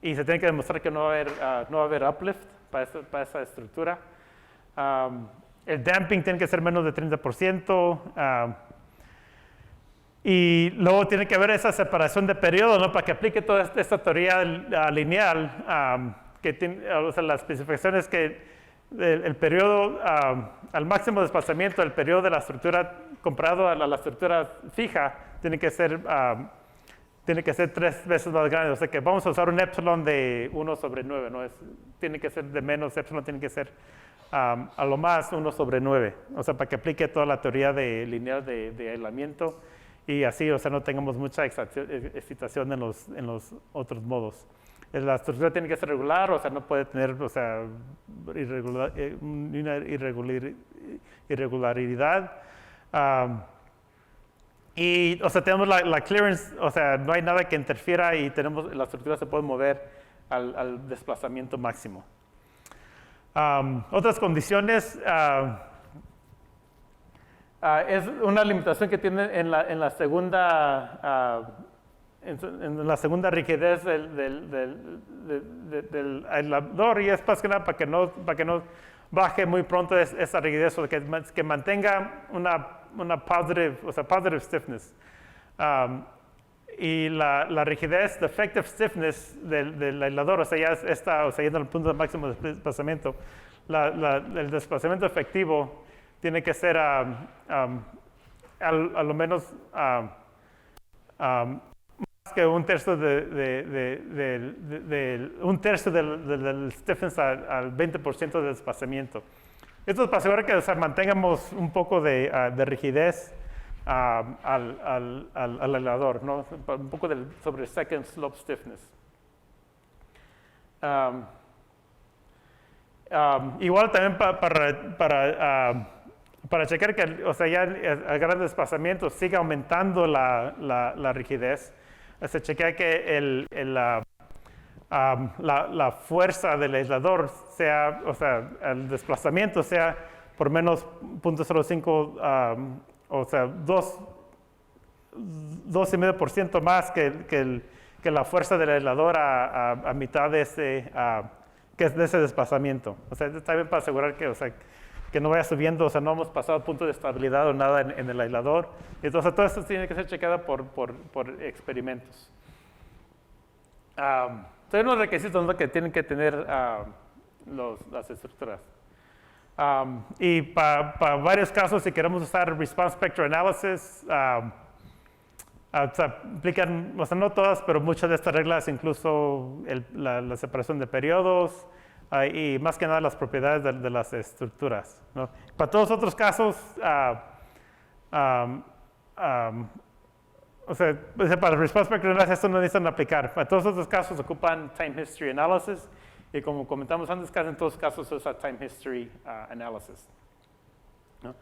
Y se tiene que demostrar que no va a haber uplift para esa estructura. El damping tiene que ser menos de 30%. Y luego tiene que haber esa separación de periodo, ¿no? Para que aplique toda esta teoría lineal, que tiene, o sea, las especificaciones que el periodo al máximo desplazamiento, el periodo de la estructura comparado a la estructura fija, tiene que ser 3 veces más grande. O sea que vamos a usar un epsilon de 1/9, ¿no? Tiene que ser de menos, epsilon tiene que ser a lo más 1/9. O sea, para que aplique toda la teoría lineal de aislamiento. Y así, o sea, no tengamos mucha excitación en los otros modos. La estructura tiene que ser regular, o sea, no puede tener, o sea, una irregularidad. Y, o sea, tenemos la clearance, o sea, no hay nada que interfiera y la estructura se puede mover al desplazamiento máximo. Otras condiciones. Es una limitación que tiene en la segunda rigidez del aislador, y es más que nada para que no baje muy pronto esa rigidez, o que mantenga una positive stiffness. Y la rigidez, the effective stiffness del aislador, o sea, ya yendo al punto máximo de desplazamiento, el desplazamiento efectivo tiene que ser a lo menos más que un tercio del stiffness al 20% de desplazamiento. Esto es para asegurar que, o sea, mantengamos un poco de rigidez al aislador, ¿no? Un poco sobre el second slope stiffness. Igual también para checar que, o sea, ya a gran desplazamiento siga aumentando la rigidez, se chequea que la fuerza del aislador sea, o sea, el desplazamiento sea por menos 0.05, o sea, 2 2,5% más que la fuerza del aislador a mitad de ese desplazamiento. O sea, está bien para asegurar que, o sea, que no vaya subiendo, o sea, no hemos pasado punto de estabilidad o nada en el aislador. Entonces, todo esto tiene que ser checado por experimentos. Hay unos requisitos, ¿no?, que tienen que tener las estructuras. Y para varios casos, si queremos usar Response Spectral Analysis, o sea, aplican, o sea, no todas, pero muchas de estas reglas, incluso la separación de periodos y más que nada las propiedades de las estructuras, ¿no? Para todos los otros casos, o sea, para Response Spectral Analysis esto no necesitan aplicar. Para todos los otros casos ocupan Time History Analysis y como comentamos antes, casi en todos los casos se usa Time History Analysis, ¿no?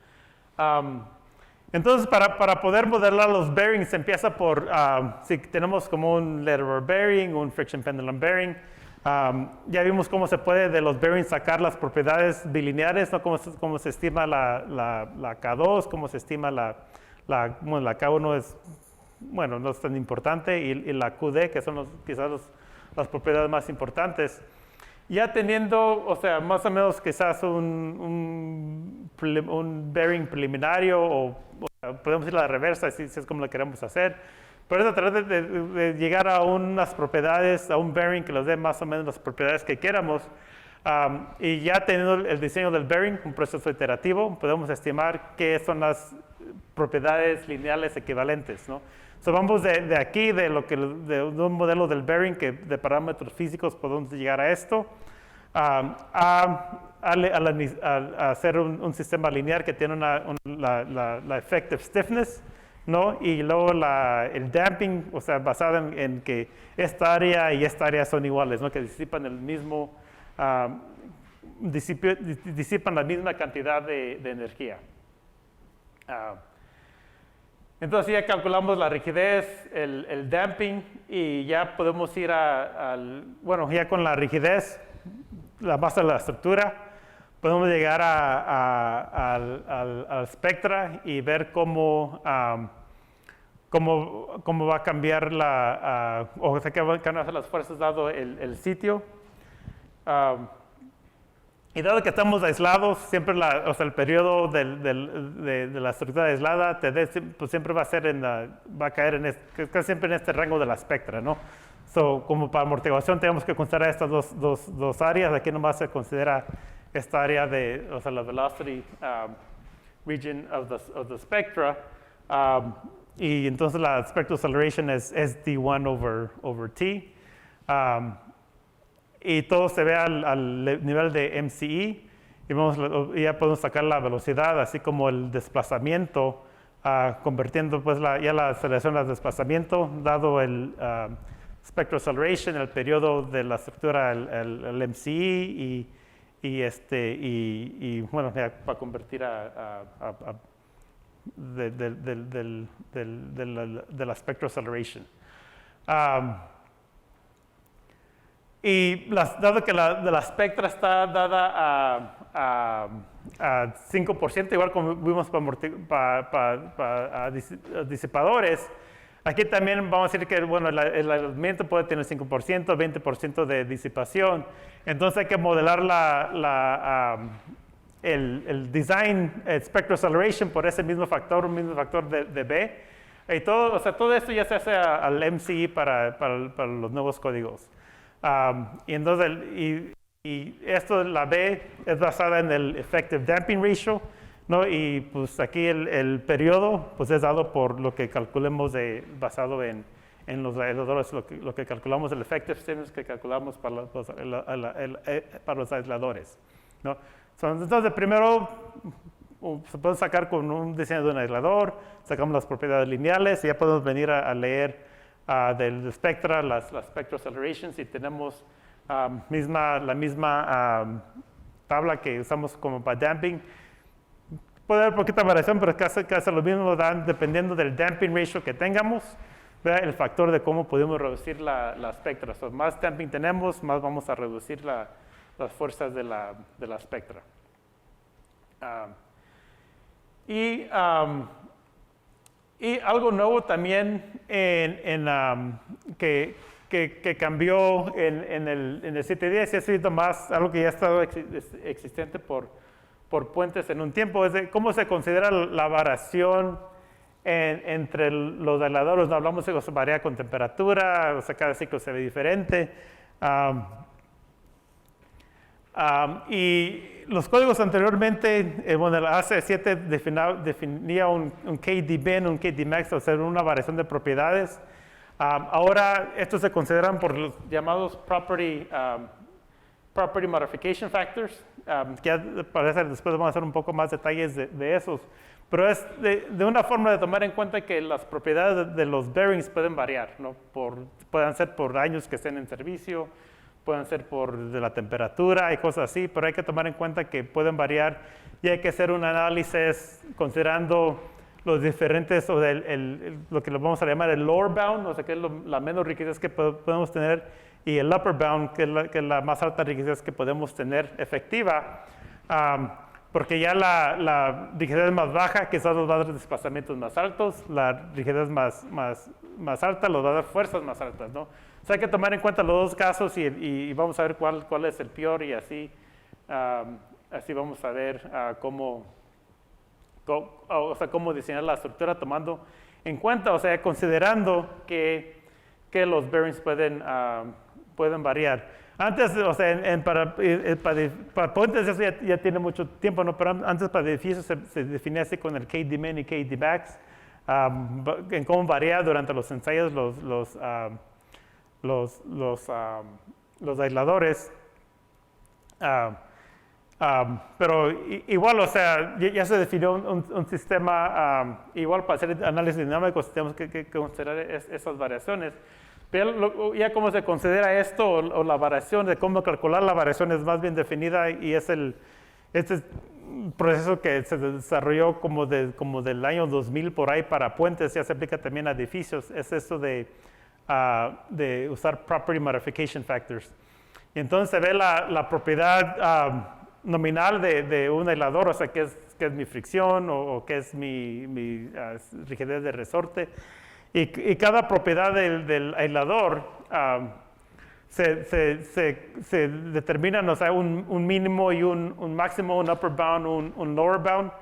Entonces, para poder modelar los bearings, se empieza por, si tenemos como un Lederer bearing, un Friction Pendulum bearing, ya vimos cómo se puede de los bearings sacar las propiedades bilineares, ¿no? Cómo se estima la K2, cómo se estima bueno, la K1 es, bueno, no es tan importante, y la QD, que son quizás las propiedades más importantes. Ya teniendo, o sea, más o menos quizás un bearing preliminario, o podemos ir a la reversa si es como lo queremos hacer, pero es a través de llegar a unas propiedades, a un bearing que nos dé más o menos las propiedades que queramos, y ya teniendo el diseño del bearing, un proceso iterativo, podemos estimar qué son las propiedades lineales equivalentes, ¿no? So, vamos de aquí, de un modelo del bearing, que de parámetros físicos podemos llegar a esto, a hacer un sistema lineal que tiene la effective stiffness, ¿no? Y luego el damping, o sea, basado en que esta área y esta área son iguales, ¿no? Que disipan el mismo, disipan la misma cantidad de energía. Entonces ya calculamos la rigidez, el damping, y ya podemos ir bueno, ya con la rigidez, la base de la estructura, podemos llegar al spectra y ver cómo va a cambiar o sea, qué van a hacer las fuerzas dado el sitio. Y dado que estamos aislados, siempre o sea, el periodo de la estructura aislada pues siempre va a caer casi siempre en este rango de la espectra, ¿no? So, como para amortiguación tenemos que considerar estas dos áreas. Aquí nomás se considera esta área o sea, la velocity region of the spectra, y entonces la spectral acceleration es d1 over t. Y todo se ve al nivel de MCE, y ya podemos sacar la velocidad, así como el desplazamiento, convirtiendo pues ya la aceleración al desplazamiento, dado el spectral acceleration, el periodo de la estructura, el MCE, y bueno, ya para convertir de la spectral acceleration. Y dado que la espectra está dada a 5%, igual como vimos para disipadores, aquí también vamos a decir que bueno, el aislamiento puede tener 5%, 20% de disipación. Entonces hay que modelar el design spectral acceleration por ese mismo factor, un mismo factor de B. Y todo, o sea, todo esto ya se hace al MCE para los nuevos códigos. Y entonces, esto, la B, es basada en el Effective Damping Ratio, ¿no? Y pues aquí el periodo pues es dado por lo que calculemos basado en los aisladores, lo que calculamos el Effective Stiffness que calculamos para los aisladores, ¿no? Entonces, primero se puede sacar con un diseño de un aislador, sacamos las propiedades lineales y ya podemos venir a leer del spectra, las spectral accelerations, y tenemos la misma tabla que usamos como para damping. Puede haber poquita variación, pero casi lo mismo dan dependiendo del damping ratio que tengamos, ¿verdad? El factor de cómo podemos reducir la spectra. So, más damping tenemos, más vamos a reducir las fuerzas de la spectra. Y algo nuevo también que cambió en el 710 y ha sido más algo que ya ha estado existente por puentes en un tiempo, es de cómo se considera la variación entre los aisladores. No hablamos de que se varía con temperatura, o sea, cada ciclo se ve diferente. Y los códigos anteriormente, bueno, la AC7 definía un KD-bin, un KD-max, o sea, una variación de propiedades. Ahora, estos se consideran por los llamados property modification factors, que ya parece después vamos a hacer un poco más detalles de esos. Pero es de una forma de tomar en cuenta que las propiedades de los bearings pueden variar, ¿no? Pueden ser por años que estén en servicio, pueden ser por de la temperatura y cosas así, pero hay que tomar en cuenta que pueden variar y hay que hacer un análisis considerando los diferentes, o lo que lo vamos a llamar el lower bound, o sea, que es la menos riqueza que podemos tener, y el upper bound, que es la más alta riqueza que podemos tener efectiva, porque ya la rigidez más baja quizás nos va a dar desplazamientos más altos, la rigidez más alta nos va a dar fuerzas más altas, ¿no? O sea, hay que tomar en cuenta los dos casos y vamos a ver cuál es el peor, y así vamos a ver cómo diseñar la estructura tomando en cuenta, o sea, considerando que los bearings pueden variar. Antes, o sea, para puentes eso ya tiene mucho tiempo, ¿no? Pero antes para edificios se definía así con el KD-min y KD-max, en cómo varía durante los ensayos los aisladores. Pero igual, o sea, ya se definió un sistema, igual para hacer análisis dinámicos tenemos que considerar esas variaciones. Pero ya cómo se considera esto, o la variación, de cómo calcular la variación es más bien definida, y este proceso que se desarrolló como del año 2000 por ahí para puentes, ya se aplica también a edificios, es esto de usar property modification factors. Y entonces se ve la propiedad nominal de un aislador, o sea, qué es mi fricción o qué es mi rigidez de resorte. Y cada propiedad del aislador se determinan, o sea, un mínimo y un máximo, un upper bound, un lower bound.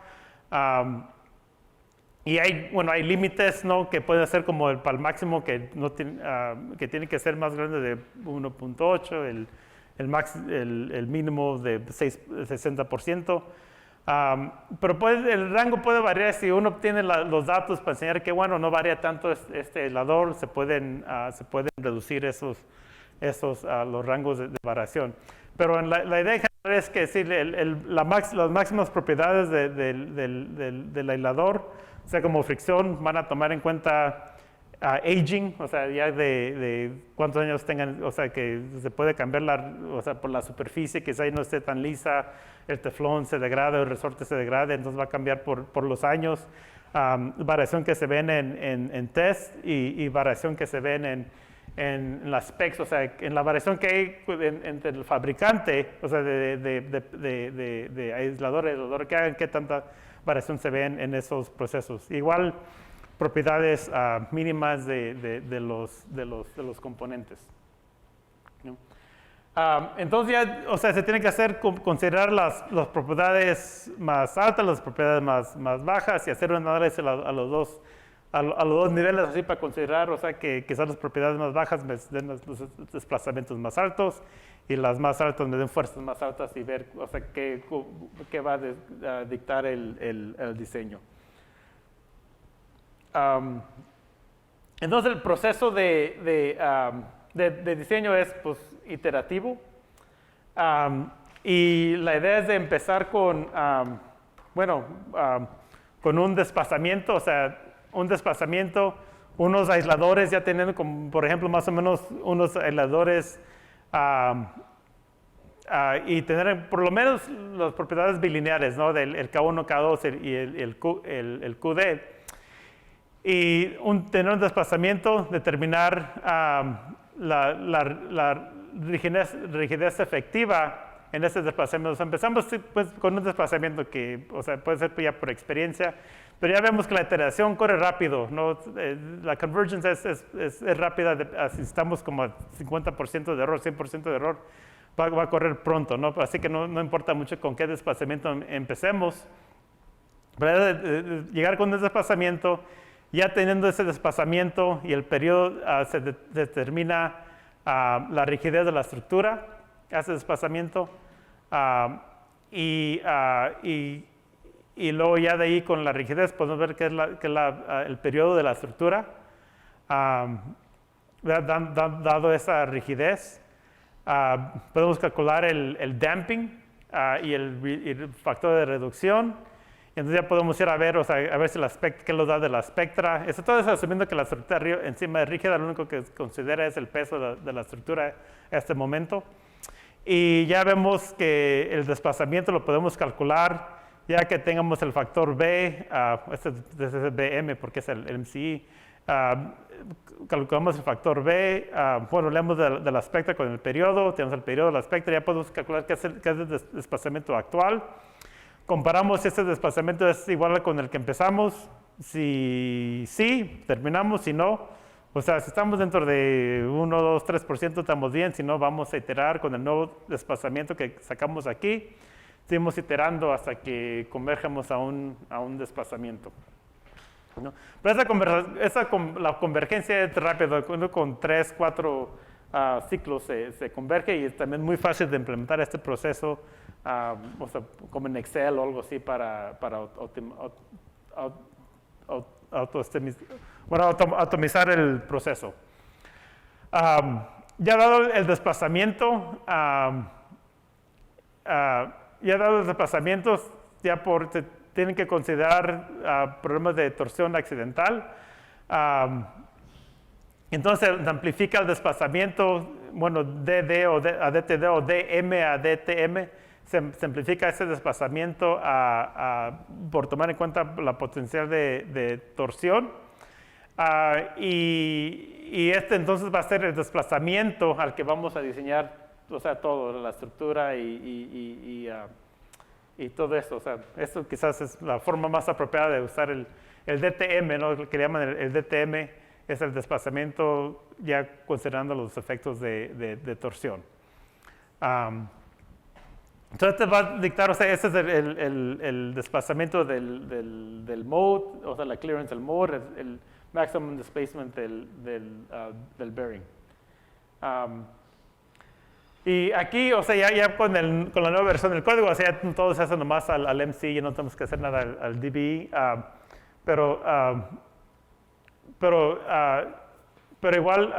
Y hay límites, ¿no? Que puede ser como para el máximo que tiene que ser más grande de 1.8, el mínimo de 60%. Pero el rango puede variar si uno obtiene los datos para enseñar que, bueno, no varía tanto este aislador, se pueden reducir los rangos de variación. Pero la idea en general es que sí, las máximas propiedades del aislador, o sea, como fricción, van a tomar en cuenta aging, o sea, ya de cuántos años tengan, o sea, que se puede cambiar o sea, por la superficie, que quizá no esté tan lisa, el teflón se degrada, el resorte se degrada, entonces va a cambiar por los años. Variación que se ven en test y variación que se ven en las specs, o sea, en la variación que hay entre el fabricante, o sea, de aislador que hagan, qué tanta variación se ve en esos procesos. Igual, propiedades mínimas de los componentes, ¿no? Entonces ya, o sea, se tiene que considerar las propiedades más altas, las propiedades más bajas, y hacer un análisis a los dos niveles, así para considerar, o sea, que quizás las propiedades más bajas me den los desplazamientos más altos y las más altas me den fuerzas más altas, y ver, o sea, qué va a dictar el diseño. Entonces el proceso de diseño es, pues, iterativo, y la idea es de empezar con un desplazamiento, o sea, unos aisladores ya teniendo, como, por ejemplo, más o menos unos aisladores y tener por lo menos las propiedades bilineares, ¿no? Del K1, K2 y el QD. Y tener un desplazamiento, determinar la rigidez efectiva en ese desplazamiento. O sea, empezamos pues, con un desplazamiento que, o sea, puede ser ya por experiencia, Pero ya vemos que la iteración corre rápido, ¿no? La convergence es rápida, si estamos como a 50% de error, 100% de error, va a correr pronto, ¿no? Así que no importa mucho con qué desplazamiento empecemos. Para llegar con desplazamiento, ya teniendo ese desplazamiento y el periodo se determina la rigidez de la estructura, ese desplazamiento, y luego ya de ahí con la rigidez podemos ver qué es el periodo de la estructura, dado esa rigidez. Podemos calcular el damping y el factor de reducción. Entonces ya podemos ir a ver, a ver si qué nos da de la espectra. Todo eso asumiendo que la estructura encima es rígida, lo único que considera es el peso de la estructura en este momento. Y ya vemos que el desplazamiento lo podemos calcular ya que tengamos el factor B, este es BM porque es el MCI. Calculamos el factor B, bueno, leemos de la espectra con el periodo, tenemos el periodo de la espectra, ya podemos calcular qué es el desplazamiento actual. Comparamos si este desplazamiento es igual con el que empezamos, si sí, terminamos, si no, o sea, si estamos dentro de 1, 2, 3% estamos bien, si no vamos a iterar con el nuevo desplazamiento que sacamos aquí, seguimos iterando hasta que converjamos a un desplazamiento, ¿no? Pero la convergencia es rápida, con 3, 4 ciclos se converge y es también muy fácil de implementar este proceso, o sea, como en Excel o algo así para automizar el proceso. Ya dado el desplazamiento, se tienen que considerar problemas de torsión accidental. Entonces se amplifica el desplazamiento, bueno, DD a DTD o DM a DTM, se amplifica ese desplazamiento por tomar en cuenta la potencial de torsión. Y este entonces va a ser el desplazamiento al que vamos a diseñar, o sea, todo, la estructura y todo eso. O sea, esto quizás es la forma más apropiada de usar el DTM, ¿no? Lo que llaman el DTM es el desplazamiento ya considerando los efectos de torsión. Entonces te va a dictar, o sea, ese es el desplazamiento del mode, o sea, la clearance del mode, el maximum displacement del bearing. Y aquí, o sea, ya con la nueva versión del código, o sea, todo se hace nomás al MC, ya no tenemos que hacer nada al DBE, pero igual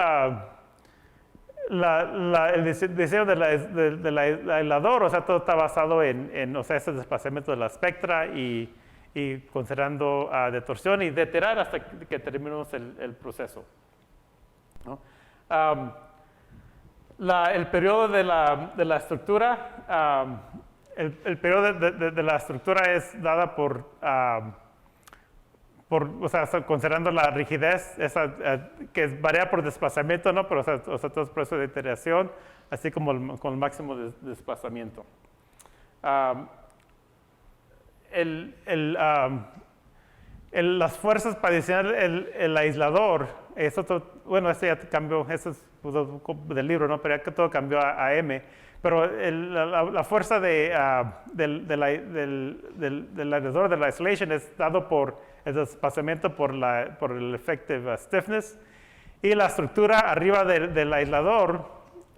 el diseño del aislador, o sea, todo está basado en o sea, ese desplazamiento de la espectra y considerando de torsión y de iterar hasta que terminemos el proceso, ¿no? El periodo de la estructura, el periodo de la estructura es dada por o sea, considerando la rigidez, que varía por desplazamiento, ¿no? Pero, o sea, todo es proceso de iteración, así como con el máximo de desplazamiento. Las fuerzas para diseñar el aislador, bueno, este ya cambió, eso es del libro, ¿no? Pero ya que todo cambió a M. Pero la fuerza del aislador, de la isolation, es dado por el desplazamiento por el effective stiffness. Y la estructura arriba del aislador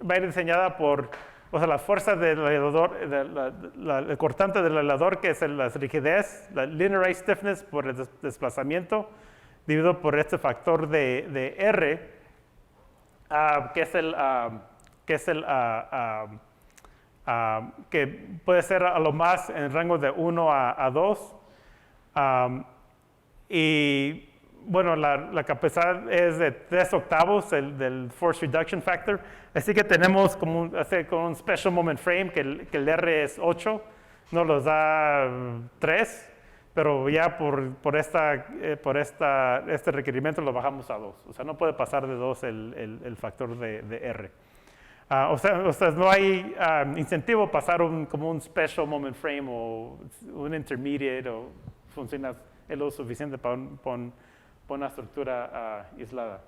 va a ir diseñada por, o sea, la fuerza del aislador, el cortante del aislador, que es la rigidez, la linearized stiffness por el desplazamiento, dividido por este factor de R, que puede ser a lo más en rango de 1 a 2. Y bueno, la capacidad es de 3/8 del Force Reduction Factor. Así que tenemos como un Special Moment Frame que el R es 8, nos los da 3, pero ya por este requerimiento lo bajamos a 2. O sea, no puede pasar de 2 el factor de R. O sea, no hay incentivo pasar como un Special Moment Frame o un Intermediate, o funciona es lo suficiente para una estructura aislada.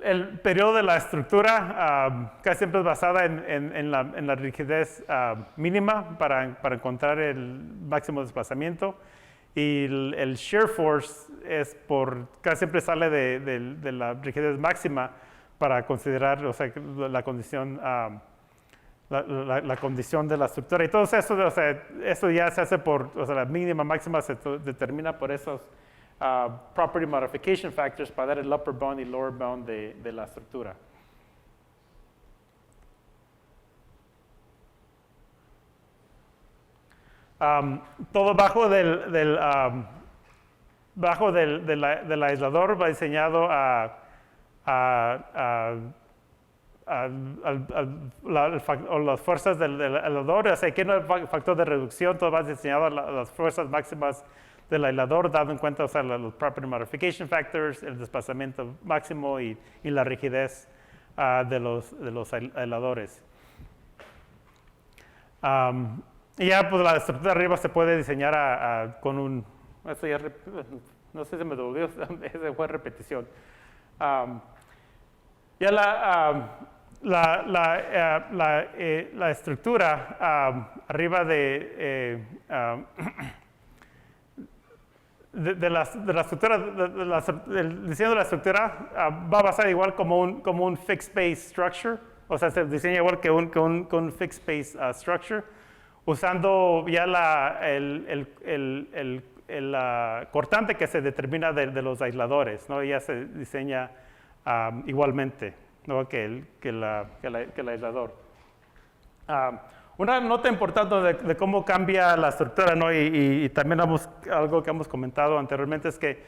El periodo de la estructura casi siempre es basada en la rigidez mínima para encontrar el máximo desplazamiento, y el shear force casi siempre sale de la rigidez máxima para considerar, o sea, la condición la condición de la estructura. Y todo eso, o sea, eso ya se hace o sea, la mínima máxima se determina por esos property modification factors para dar el upper bound y lower bound de la estructura. Todo bajo del aislador va diseñado a las fuerzas del aislador, o sea, aquí no hay factor de reducción, todo va diseñado a las fuerzas máximas del aislador, dando en cuenta, o sea, los property modification factors, el desplazamiento máximo y la rigidez de los aisladores. Y ya, pues, la estructura de arriba se puede diseñar con un... Eso ya, no sé si me devolvió, esa fue repetición. Ya la estructura arriba de la estructura, el diseño de la estructura va basado igual como un fixed base structure, o sea, se diseña igual que un fixed base structure, usando ya el cortante que se determina de los aisladores, ¿no? Ya se diseña igualmente, ¿no? que el aislador. Una nota importante de cómo cambia la estructura, ¿no? y también algo que hemos comentado anteriormente es que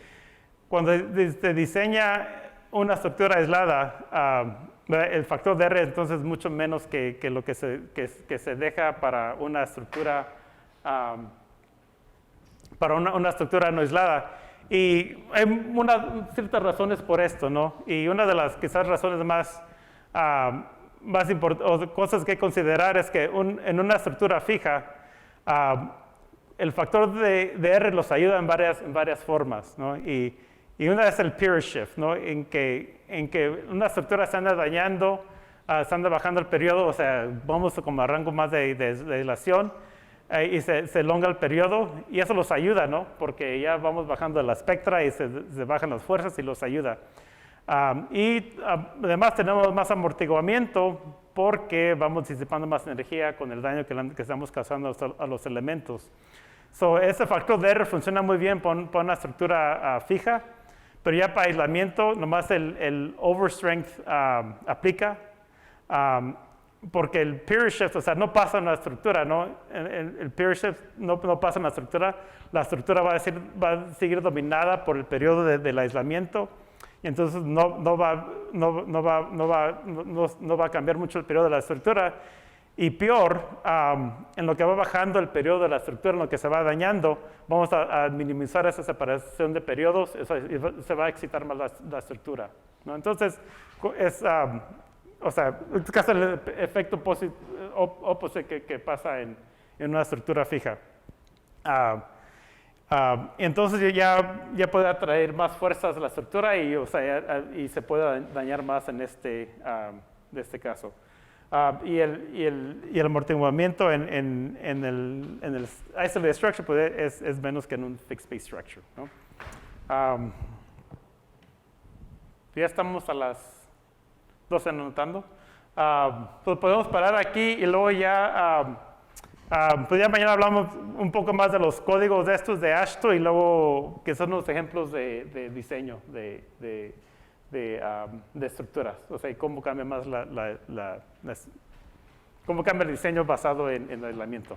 cuando se diseña una estructura aislada, el factor de R entonces es mucho menos que lo que se deja para una estructura una estructura no aislada. Y hay ciertas razones por esto, ¿no? Y una de las quizás razones más importantes, o cosas que considerar, es que en una estructura fija, el factor de R los ayuda en varias formas, ¿no? Y una es el period shift, ¿no? En que una estructura se anda dañando, se anda bajando el periodo, o sea, vamos como a rango más de aislación, y se elonga el periodo, y eso los ayuda, ¿no? Porque ya vamos bajando la espectra y se bajan las fuerzas y los ayuda. Además tenemos más amortiguamiento porque vamos disipando más energía con el daño que estamos causando a los elementos. Ese factor de R funciona muy bien para una estructura fija, pero ya para aislamiento nomás el overstrength aplica, porque el period shift, o sea, no pasa en la estructura, ¿no? El period shift no pasa en la estructura va a seguir dominada por el periodo del aislamiento, y entonces no va a cambiar mucho el periodo de la estructura. Y peor, en lo que va bajando el periodo de la estructura, en lo que se va dañando, vamos a minimizar esa separación de periodos, se va a excitar más la estructura, ¿no? Entonces, o sea, es casi el efecto opposite que pasa en una estructura fija. Entonces ya puede atraer más fuerzas a la estructura y se puede dañar más en este caso. Y el amortiguamiento en el isolated structure pues, es menos que en un fixed base structure, ¿no? Ya estamos a las 12 anotando. Pues podemos parar aquí y luego pues ya mañana hablamos un poco más de los códigos de estos de AASHTO y luego que son los ejemplos de diseño de estructuras, o sea, y cómo cambia más cómo cambia el diseño basado en el aislamiento.